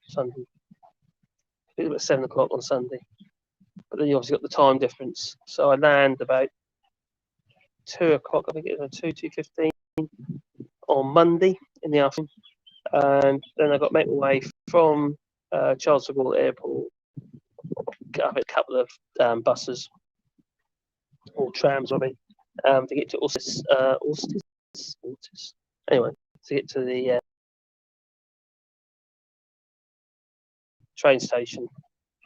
Sunday. I think about 7 o'clock on Sunday. But then you obviously got the time difference, so I land about 2 o'clock. I think it was 2:15 on Monday in the afternoon, and then I got to make my way from Charles de Gaulle Airport. Get up a couple of buses or trams, I mean, to get to Alstis. Anyway, to get to the train station,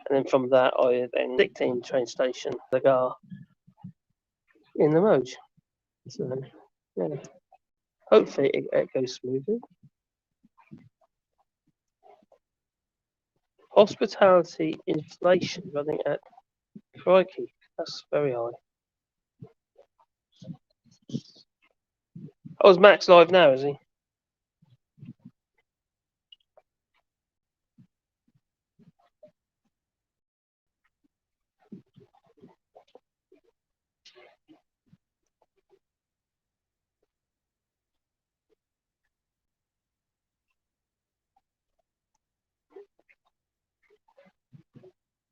and then from that I then 16 train station, the Gare in the Moge. So yeah, hopefully it goes smoothly. Hospitality inflation running at, crikey, that's very high. Oh, is Max live now, is he?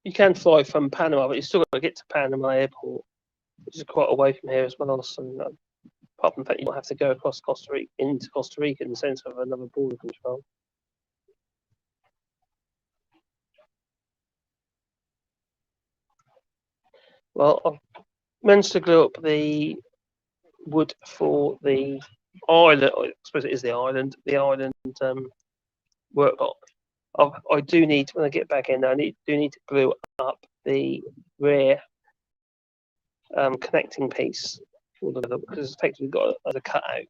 You can fly from Panama, but you still got to get to Panama Airport, which is quite away from here as well. So, apart from the fact you might have to go across Costa Rica into Costa Rica in the sense of another border control. Well, I've managed to glue up the wood for the island. I suppose it is the island worktop. I do need, when I get back in, I do need to glue up the rear connecting piece, because it's effectively got a cutout.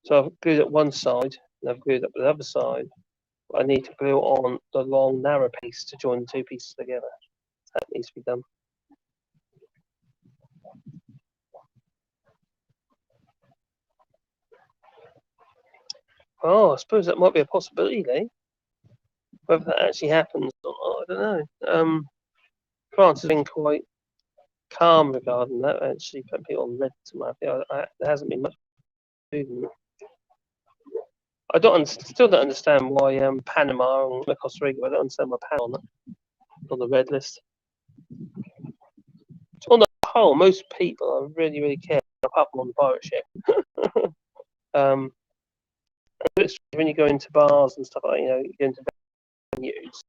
So I've glued up one side and I've glued up the other side. But I need to glue on the long narrow piece to join the two pieces together. That needs to be done. Oh, I suppose that might be a possibility, eh? Whether that actually happens or not, I don't know. France has been quite calm regarding that. Actually, put people on red to my there hasn't been much movement. I still don't understand why Panama and Costa Rica. I don't understand why Panama on the red list. whole, most people are really, really careful, apart from on the pirate ship. It's when you go into bars and stuff like that, you go into venues,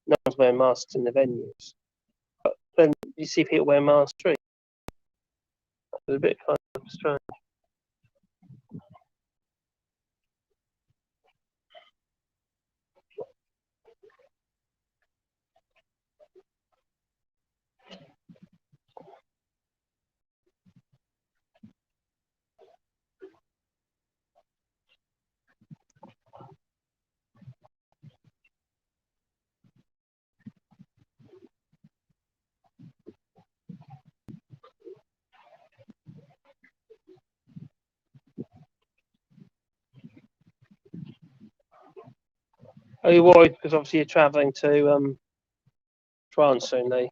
no one's wearing masks in the venues. But then you see people wearing masks street. It's a bit kind of strange. Are you worried because obviously you're travelling to France soon, Lee?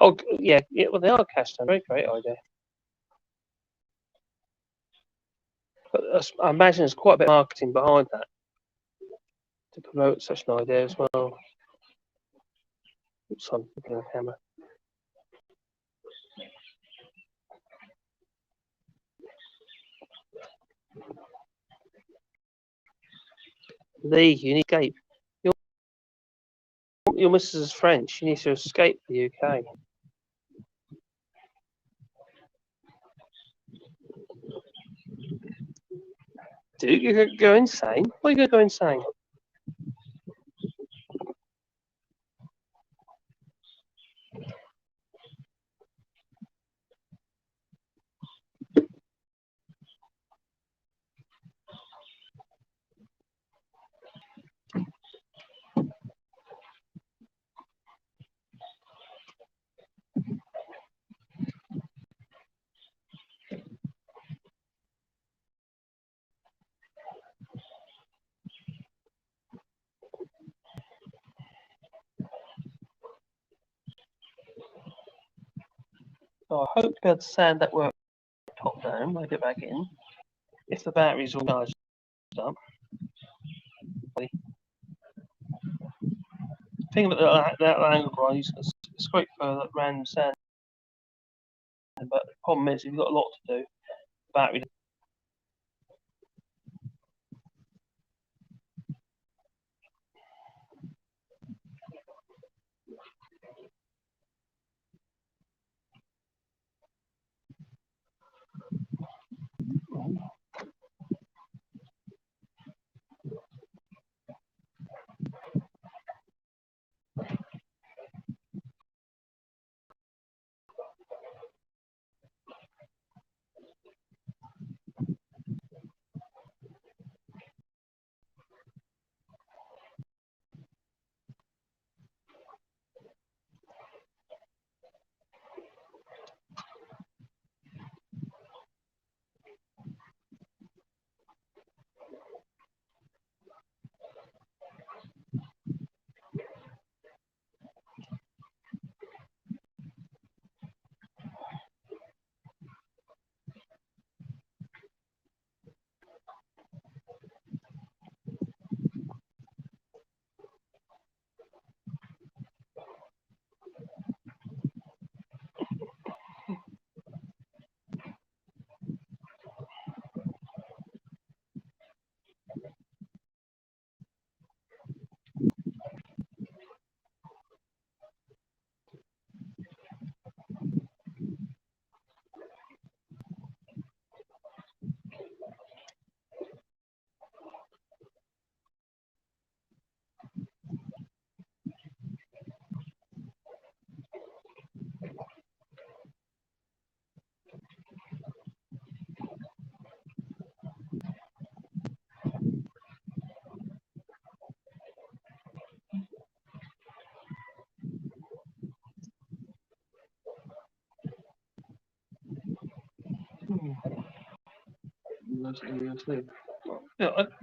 Oh, yeah, well, they are cashed down. Very great idea. But I imagine there's quite a bit of marketing behind that to promote such an idea as well. Oops, I'm looking at the camera. Lee, you need to escape. Your missus is French. You need to escape the UK. Dude, you're going to go insane? Why are you going to go insane? So I hope to be able to sand that work top down when I get back in. If the battery's all charged up. The thing about that angle grind, it's great for that random sand. But the problem is, if you've got a lot to do, the battery.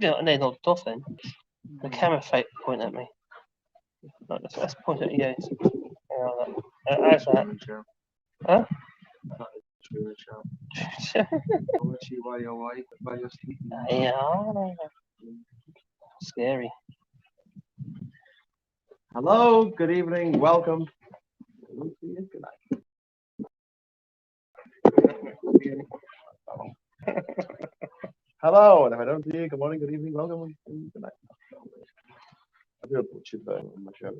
Yeah, and then nodded off then. The camera point at me. Let's point at you. How's that? Huh? Yeah. Scary. Hello, good evening, welcome. Good night. Hello, and if I don't see you, good morning, good evening, welcome, and good night. I do a butchered version on my show.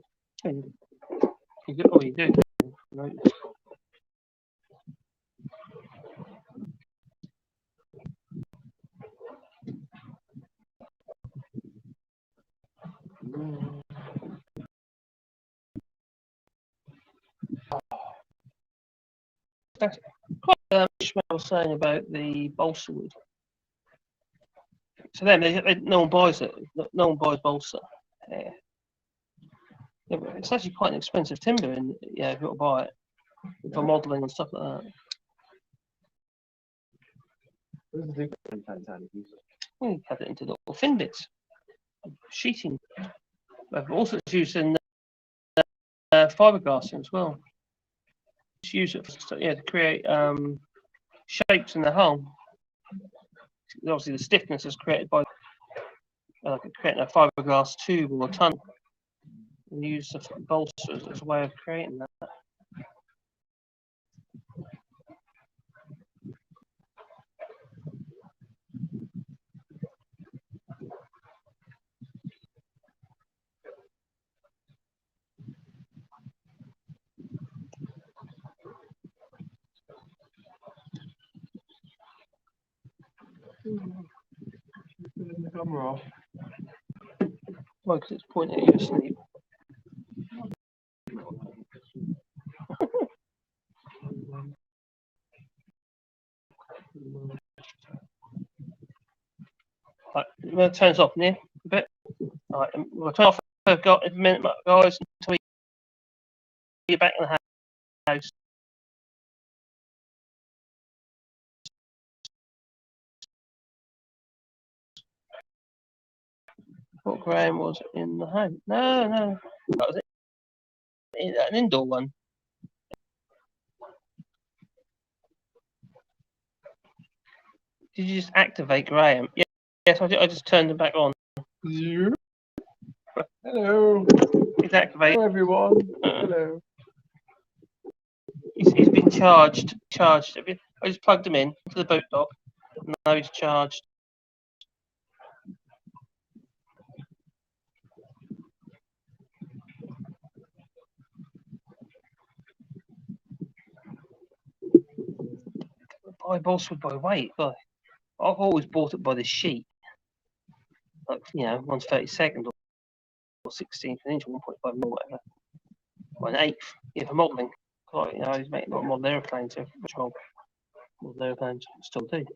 You do, oh, you do. Right. That's quite Ishmael was saying about the balsa wood. So then, no one buys it. No one buys balsa. Yeah. Yeah, but it's actually quite an expensive timber, and yeah, if you want to buy it for modelling and stuff like that. What does it do for tiny pieces? We cut it into little thin bits, sheeting. But also, it's used in fiberglassing as well. Just use it for, yeah, to create shapes in the hull. Obviously, the stiffness is created by creating a fiberglass tube or a tunnel. And use the bolster as a way of creating that. The camera off. Well, because it's pointing at you asleep. Right, I'm going to turn this off near a bit. Right, we'll turn off for a minute, guys, until we get back in the house. Thought Graham was in the house. No, that was an indoor one. Did you just activate Graham? Yeah, yes, I just turned him back on. Hello. He's activated. Hello, everyone. Hello. He's been charged. I just plugged him in to the boot dock. Now he's charged. Buy balsa by weight. But I've always bought it by the sheet. Like, you know, one's 32nd or 16th an inch, 1.5 mil, whatever. Or an eighth. Yeah, for modelling. You know, he's making a lot of model aeroplanes, which I'll model aeroplanes still do. In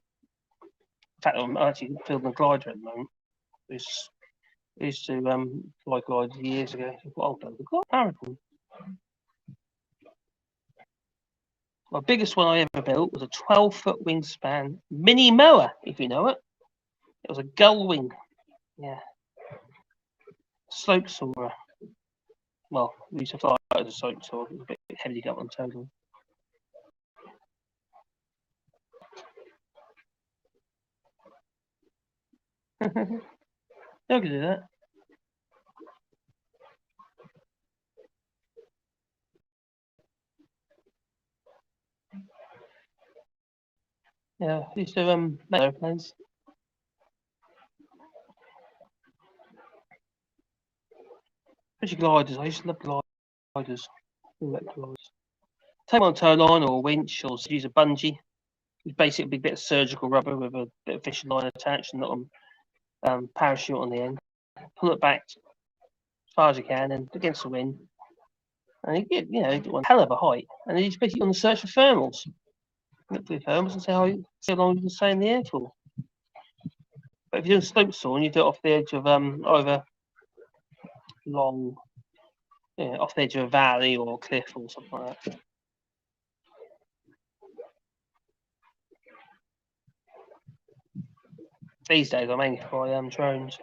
fact, I'm actually building a glider at the moment. I used to fly gliders years ago. I'll build a glider. My biggest one I ever built was a 12-foot wingspan mini mower, if you know it. It was a gull wing. Yeah. Slope soarer. Well, we used to fly it as a slope soarer. It was a bit heavy to get on total. Yeah, I could do that. Yeah, I used to make airplanes. Especially gliders. I used to love gliders. Take one tow line or a winch, or use a bungee. It's basically a big bit of surgical rubber with a bit of fishing line attached and not a parachute on the end. Pull it back as far as you can and against the wind. And you get one hell of a height. And then you're basically on the search for thermals. Look for your thermals and see how long you can stay in the air for. But if you're doing slope saw and you do it off the edge of either off the edge of a valley or a cliff or something like that. These days I mainly fly drones.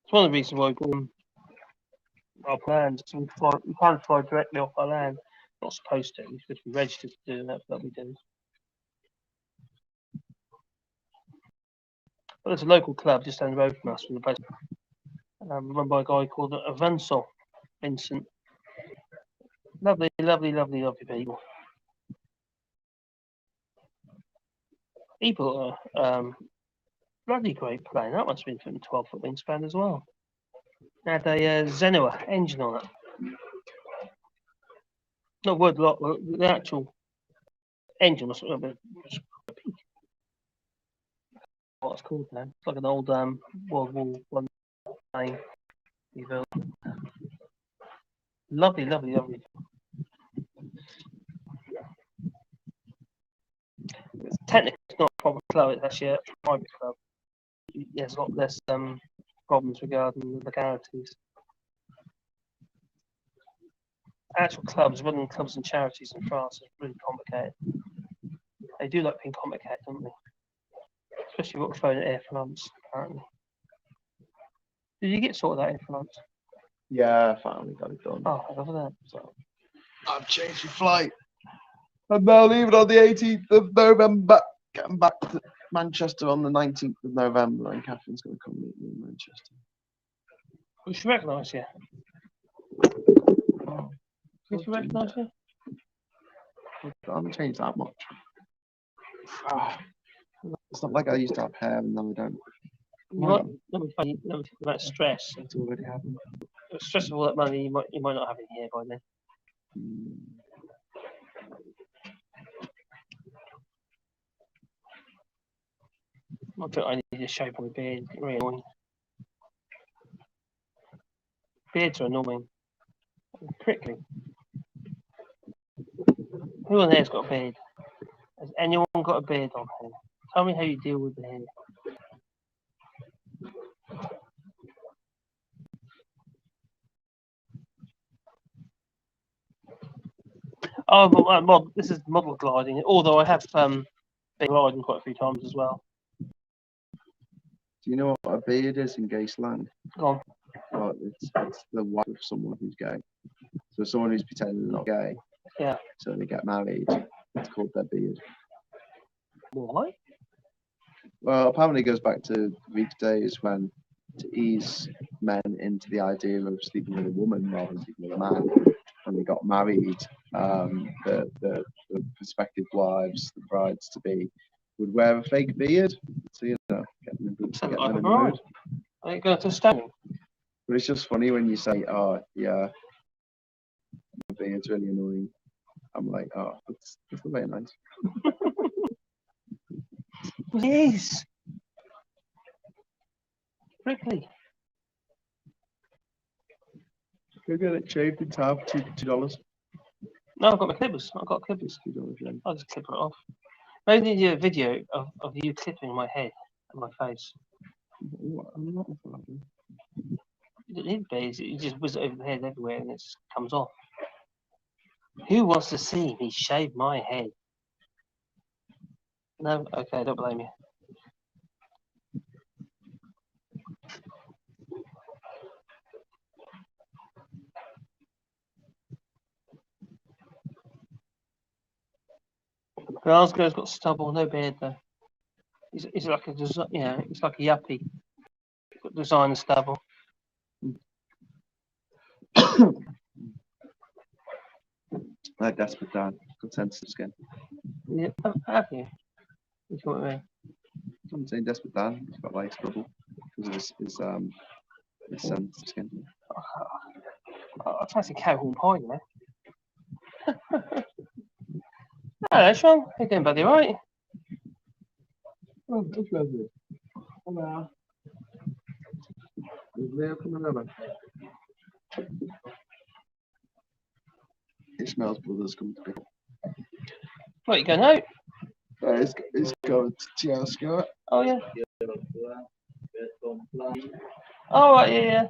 It's one of the reasons why we bought our plans. So we can't fly directly off our land. Not supposed to. We're supposed to be registered to do that, but we do. But there's a local club just down the road from us, from the place, run by a guy called Avansol Vincent. Lovely, lovely, lovely, lovely people. He bought a bloody great plane. That must have been 12-foot wingspan as well. It had a Zenoa engine on it. Not word lot, the actual engine was what it's called now. It's like an old World War One plane he built. Lovely, lovely, lovely. It's technically not a proper club, it's actually a private club. There's a lot less problems regarding the legalities. Actual clubs, running clubs and charities in France is really complicated. They do like being complicated, don't they? Especially what phone at Air France, apparently. Did you get sorted out Air France? Yeah, I finally got it done. Oh, I love that. So I've changed my flight. I'm now leaving on the 18th of November. Getting back to Manchester on the 19th of November, and Catherine's going to come meet me in Manchester. We should recognise you. Oh, Did you recognise you? I haven't changed that much. It's not like I used to have hair and now I don't. Let me think about stress. It's already happened. Stress of all that money, you might not have it here by then. I think I need to shave my beard. Really annoying. Beards are annoying. Prickly. Who on here's got a beard? Has anyone got a beard on here? Tell me how you deal with the hair. Oh, but this is model gliding. Although I have been gliding quite a few times as well. Do you know what a beard is in gay slang? Go on. Well, it's the wife of someone who's gay. So someone who's pretending they're not gay. Yeah. So they get married. It's called their beard. Why? Well, apparently it goes back to Greek days when, to ease men into the idea of sleeping with a woman rather than sleeping with a man, when they got married, the prospective wives, the brides to be, would wear a fake beard. So, you know, get them in the mood. Are you going to stone? But it's just funny when you say, oh, yeah, the beard's really annoying. I'm like, oh, that's very nice. It is. Prickly. Go get it shaved in time for $2. No, I've got my clippers. I've got clippers. $2. I'll just clip it off. Maybe do a video of you clipping my head and my face. I'm not a problem. You don't need beads. You just whiz it over the head everywhere and it just comes off. Who wants to see me shave my head? No? Okay, I don't blame you. Glasgow's got stubble, no beard though. He's like a design, yeah, it's like a yuppie. He's got designer stubble. Like Desperate Dan, good sensitive skin. Yeah, have you? You know what I mean? I'm saying Desperate Dan, he's got like stubble because of his sensitive skin. I fancy Calhoun pie, you know. Hello, Sean. How you doing, buddy? All right? Oh, that's lovely. Hello. Is Leo coming over? Ishmael's brother's come to pick up. What, you going out? He's going to Tiasco. Oh, yeah. Oh, right, yeah.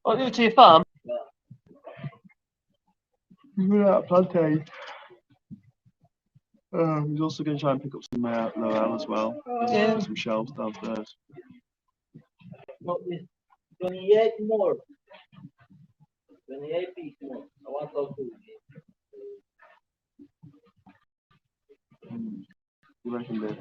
Oh, you to your farm? We're out plantain. He's also going to try and pick up some Laurel as well. Yeah. Some shelves downstairs. 28 more. 28 piece more. I want those two. You reckon, Dave?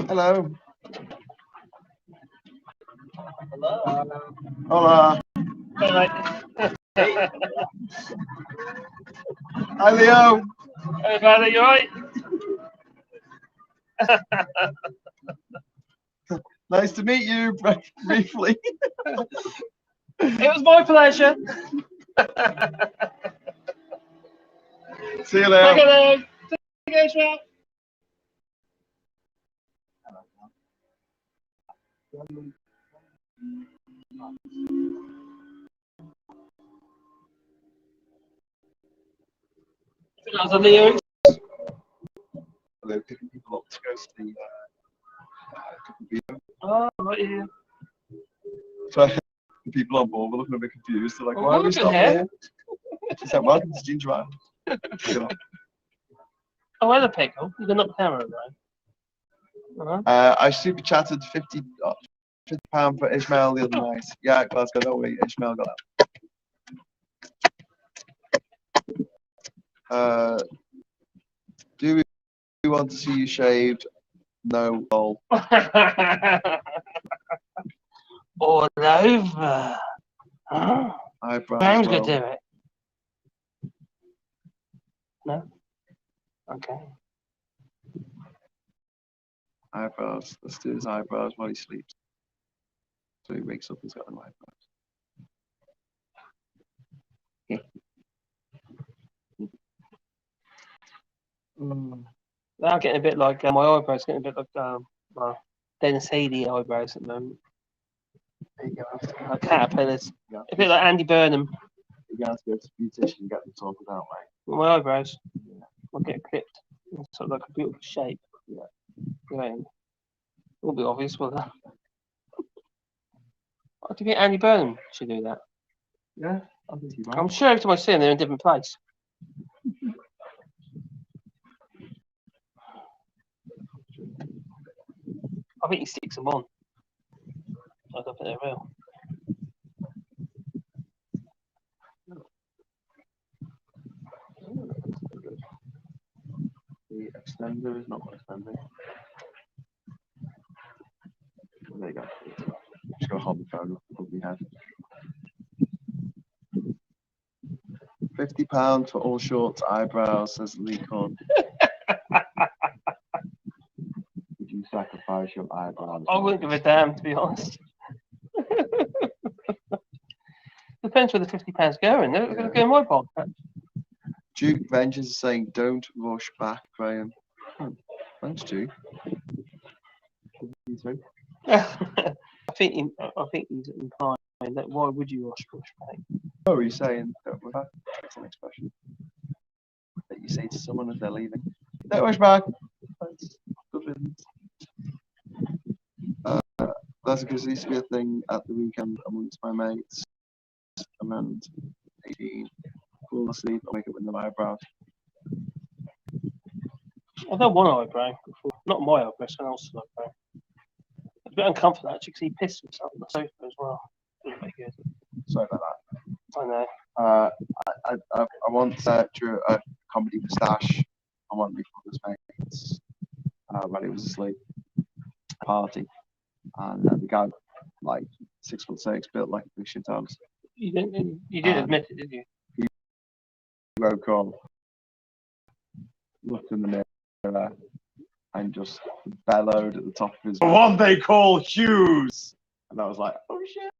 Hello. Hola. Hi, Leo. Hey, brother, you alright? Nice to meet you, briefly. It was my pleasure. See you, Leo. Take it, Israel. That was a Leo. Hello, picking people up to go to the video. Oh, right here. So the people on board were looking a bit confused. They're like, Oh, why are we look at stopping him. here? She said, welcome to Ginger Island. You know. Oh, hello, Pickle. You can knock the camera around. I super chatted £50 for Ishmael the other night. Yeah, Glasgow, don't worry, Ishmael got that. Do we want to see you shaved? No, lol. All over. Oh, Eyebrows. Graham's Well, gonna do it. No? Okay. eyebrows. Let's do his eyebrows while he sleeps. So he wakes up, he's got no eyebrows. They're getting a bit like my eyebrows, getting a bit like well, Dennis Healy eyebrows at the moment. There you go. Like caterpillars. Yeah. A bit like Andy Burnham. You guys go to the beautician and get them sorted out, mate. With my eyebrows. I'll get clipped. It's sort of like a beautiful shape. Yeah. Right. It won't be obvious, will that? Do you think Andy Burnham should do that? Yeah, I think you might. I'm sure every time I see them, they're in a different place. I think he sticks them on. I don't think they're real. The extender is not extending. There you go. Just gotta hold the phone up above my head. £50 for all shorts, eyebrows, says Lee Con. Would you sacrifice your eyebrows? I wouldn't give a damn, to be honest. Depends where the £50 going. They're going to go in my pocket. Duke Ventures is saying, don't rush back, Graham. Thanks, Duke. You too. I think he's implying that why would you rush back? Oh, are you saying don't rush back? That's an expression that you say to someone as they're leaving. Don't rush back. That's good riddance. That's because there used to be a thing at the weekend amongst my mates. And 18, fall asleep, I wake up with no eyebrows. I've done one eyebrow before. Not my eyebrow, someone else's eyebrow. It's a bit uncomfortable actually because he pissed himself on the sofa as well. It was very good. Sorry about that. I know. I want to do a comedy moustache. I want my father's mates while he was asleep. Party. And the guy, like 6'6", built like a big shit house. You didn't admit it, did you? He woke up, looked in the mirror, and just bellowed at the top of his one they call Hughes. And I was like, oh shit.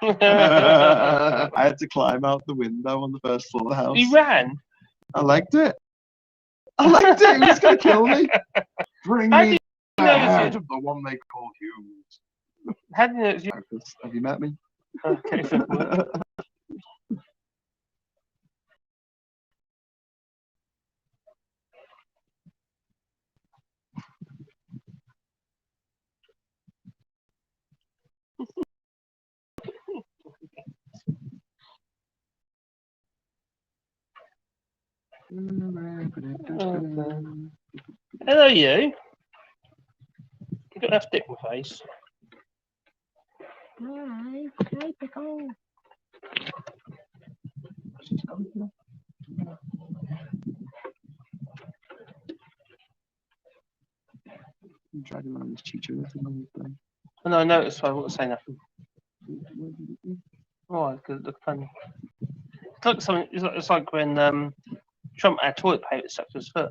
I had to climb out the window on the first floor of the house. He ran. I liked it. I liked it. He was going to kill me. Bring How me did the you notice head it? of the one they call Hughes. How do you know it was you? Have you met me? Okay, fair point. Hello, you. You got that stick in my face. Hi, hi, Pickle. I'm dragging around this Chicho. Oh, no, I noticed, so I won't say nothing. Oh, it could look funny. It's like something. It's like when Trump had toilet paper stuck to his foot.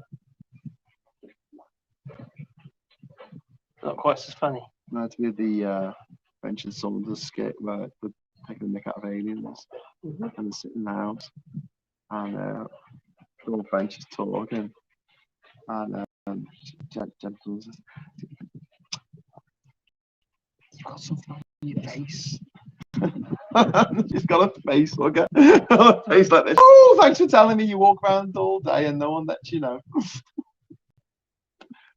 Not quite as funny. Reminds me of the French and Saunders skit where they're taking the nick out of aliens and they're sitting in the house and Sean French is talking and gentleman says, "You've got something on your face." She's got a face, look at a face like this. Oh, thanks for telling me you walk around all day and no one lets you know.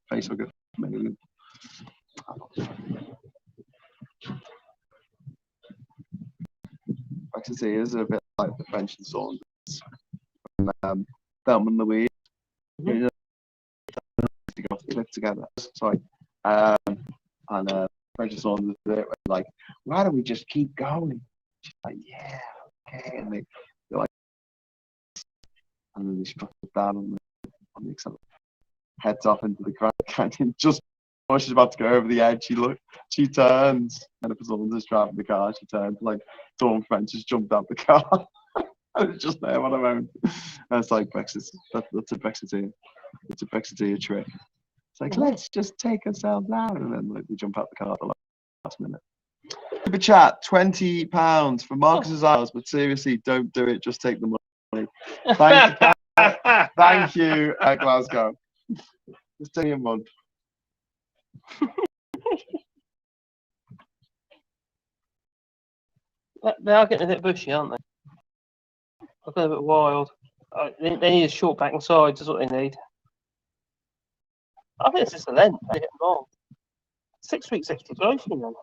Face look at me. Brexit is a bit like the French and Saunders. Thelma and Louise. You know, they go off the cliff together. Sorry. And French and Saunders do it like, why don't we just keep going? She's like, yeah, okay. And they're like, and then they strut down on the accelerator, heads off into the Grand Canyon. Just before she's about to go over the edge, she turns, and if Saunders driving the car, she turns like Dawn French has jumped out the car. I was just there on her own. And it's like Brexit. That's a Brexiteer. It's a Brexiteer trick. It's like, let's just take ourselves out, and then like we jump out the car at the last minute. Super chat, £20 for Marcus's hours, but seriously, don't do it. Just take the money. Thank you, Glasgow. Just take me a month. They are getting a bit bushy, aren't they? I've got a bit wild. They need a short back and sides. That's what they need. I think it's just the length. They get wrong. 6 weeks extra growth, you know.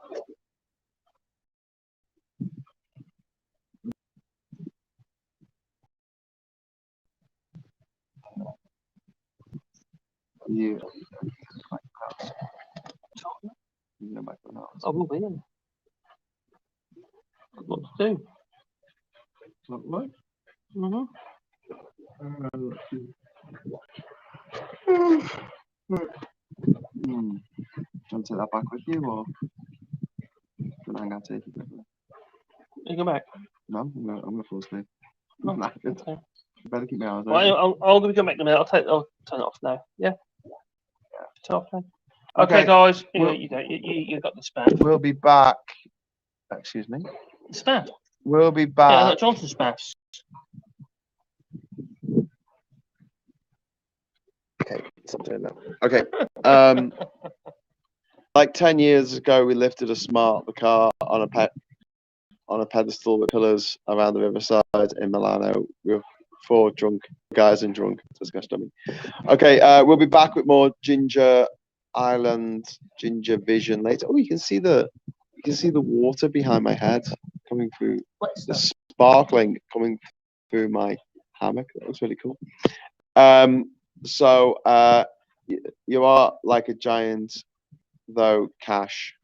You. I will be in. What to do? What? Mm-hmm. Do you want to take that back with you, or can I take it with me? You go back. No, I'm gonna fall asleep. Oh, I'm knackered. okay. You better keep my eyes Well, open. I'm going to go back in a minute. I'll turn it off now. Yeah. Turn it off now. Okay. Okay, guys. Well- You got the spam. We'll be back. Excuse me. Spam. We'll be Yeah, I back. got Johnson spam. Okay, stop doing that. Okay. Like 10 years ago, we lifted a smart car on a pedestal with pillars around the riverside in Milano. We were 4 drunk guys and drunk. Disgusting. Okay, we'll be back with more Ginger Island, Ginger Vision later. Oh, you can see the water behind my head coming through. The sparkling coming through my hammock. That was really cool. So you are like a giant, though, Cash.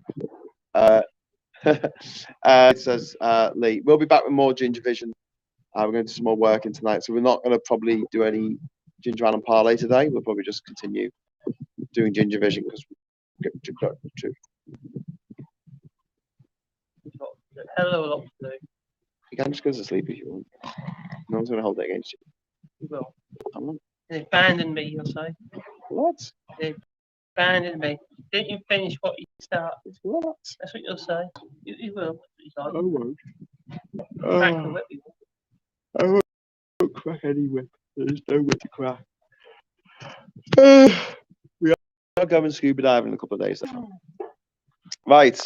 It says Lee. We'll be back with more Ginger Vision. We're going to do some more work in tonight, so we're not going to probably do any Ginger Island parlay today. We'll probably just continue doing Ginger Vision because we're to. Hello, a lot to do. You can just go to sleep if you want. No one's going to hold it against you. You will. I'm not. They abandoned me, you'll say. What? Abandoned me. Didn't you finish what you started? What? That's what you'll say. You will. I Like, won't. crack the whip, you will. I won't crack any whip. There's no whip to crack. We are going scuba diving in a couple of days. Right.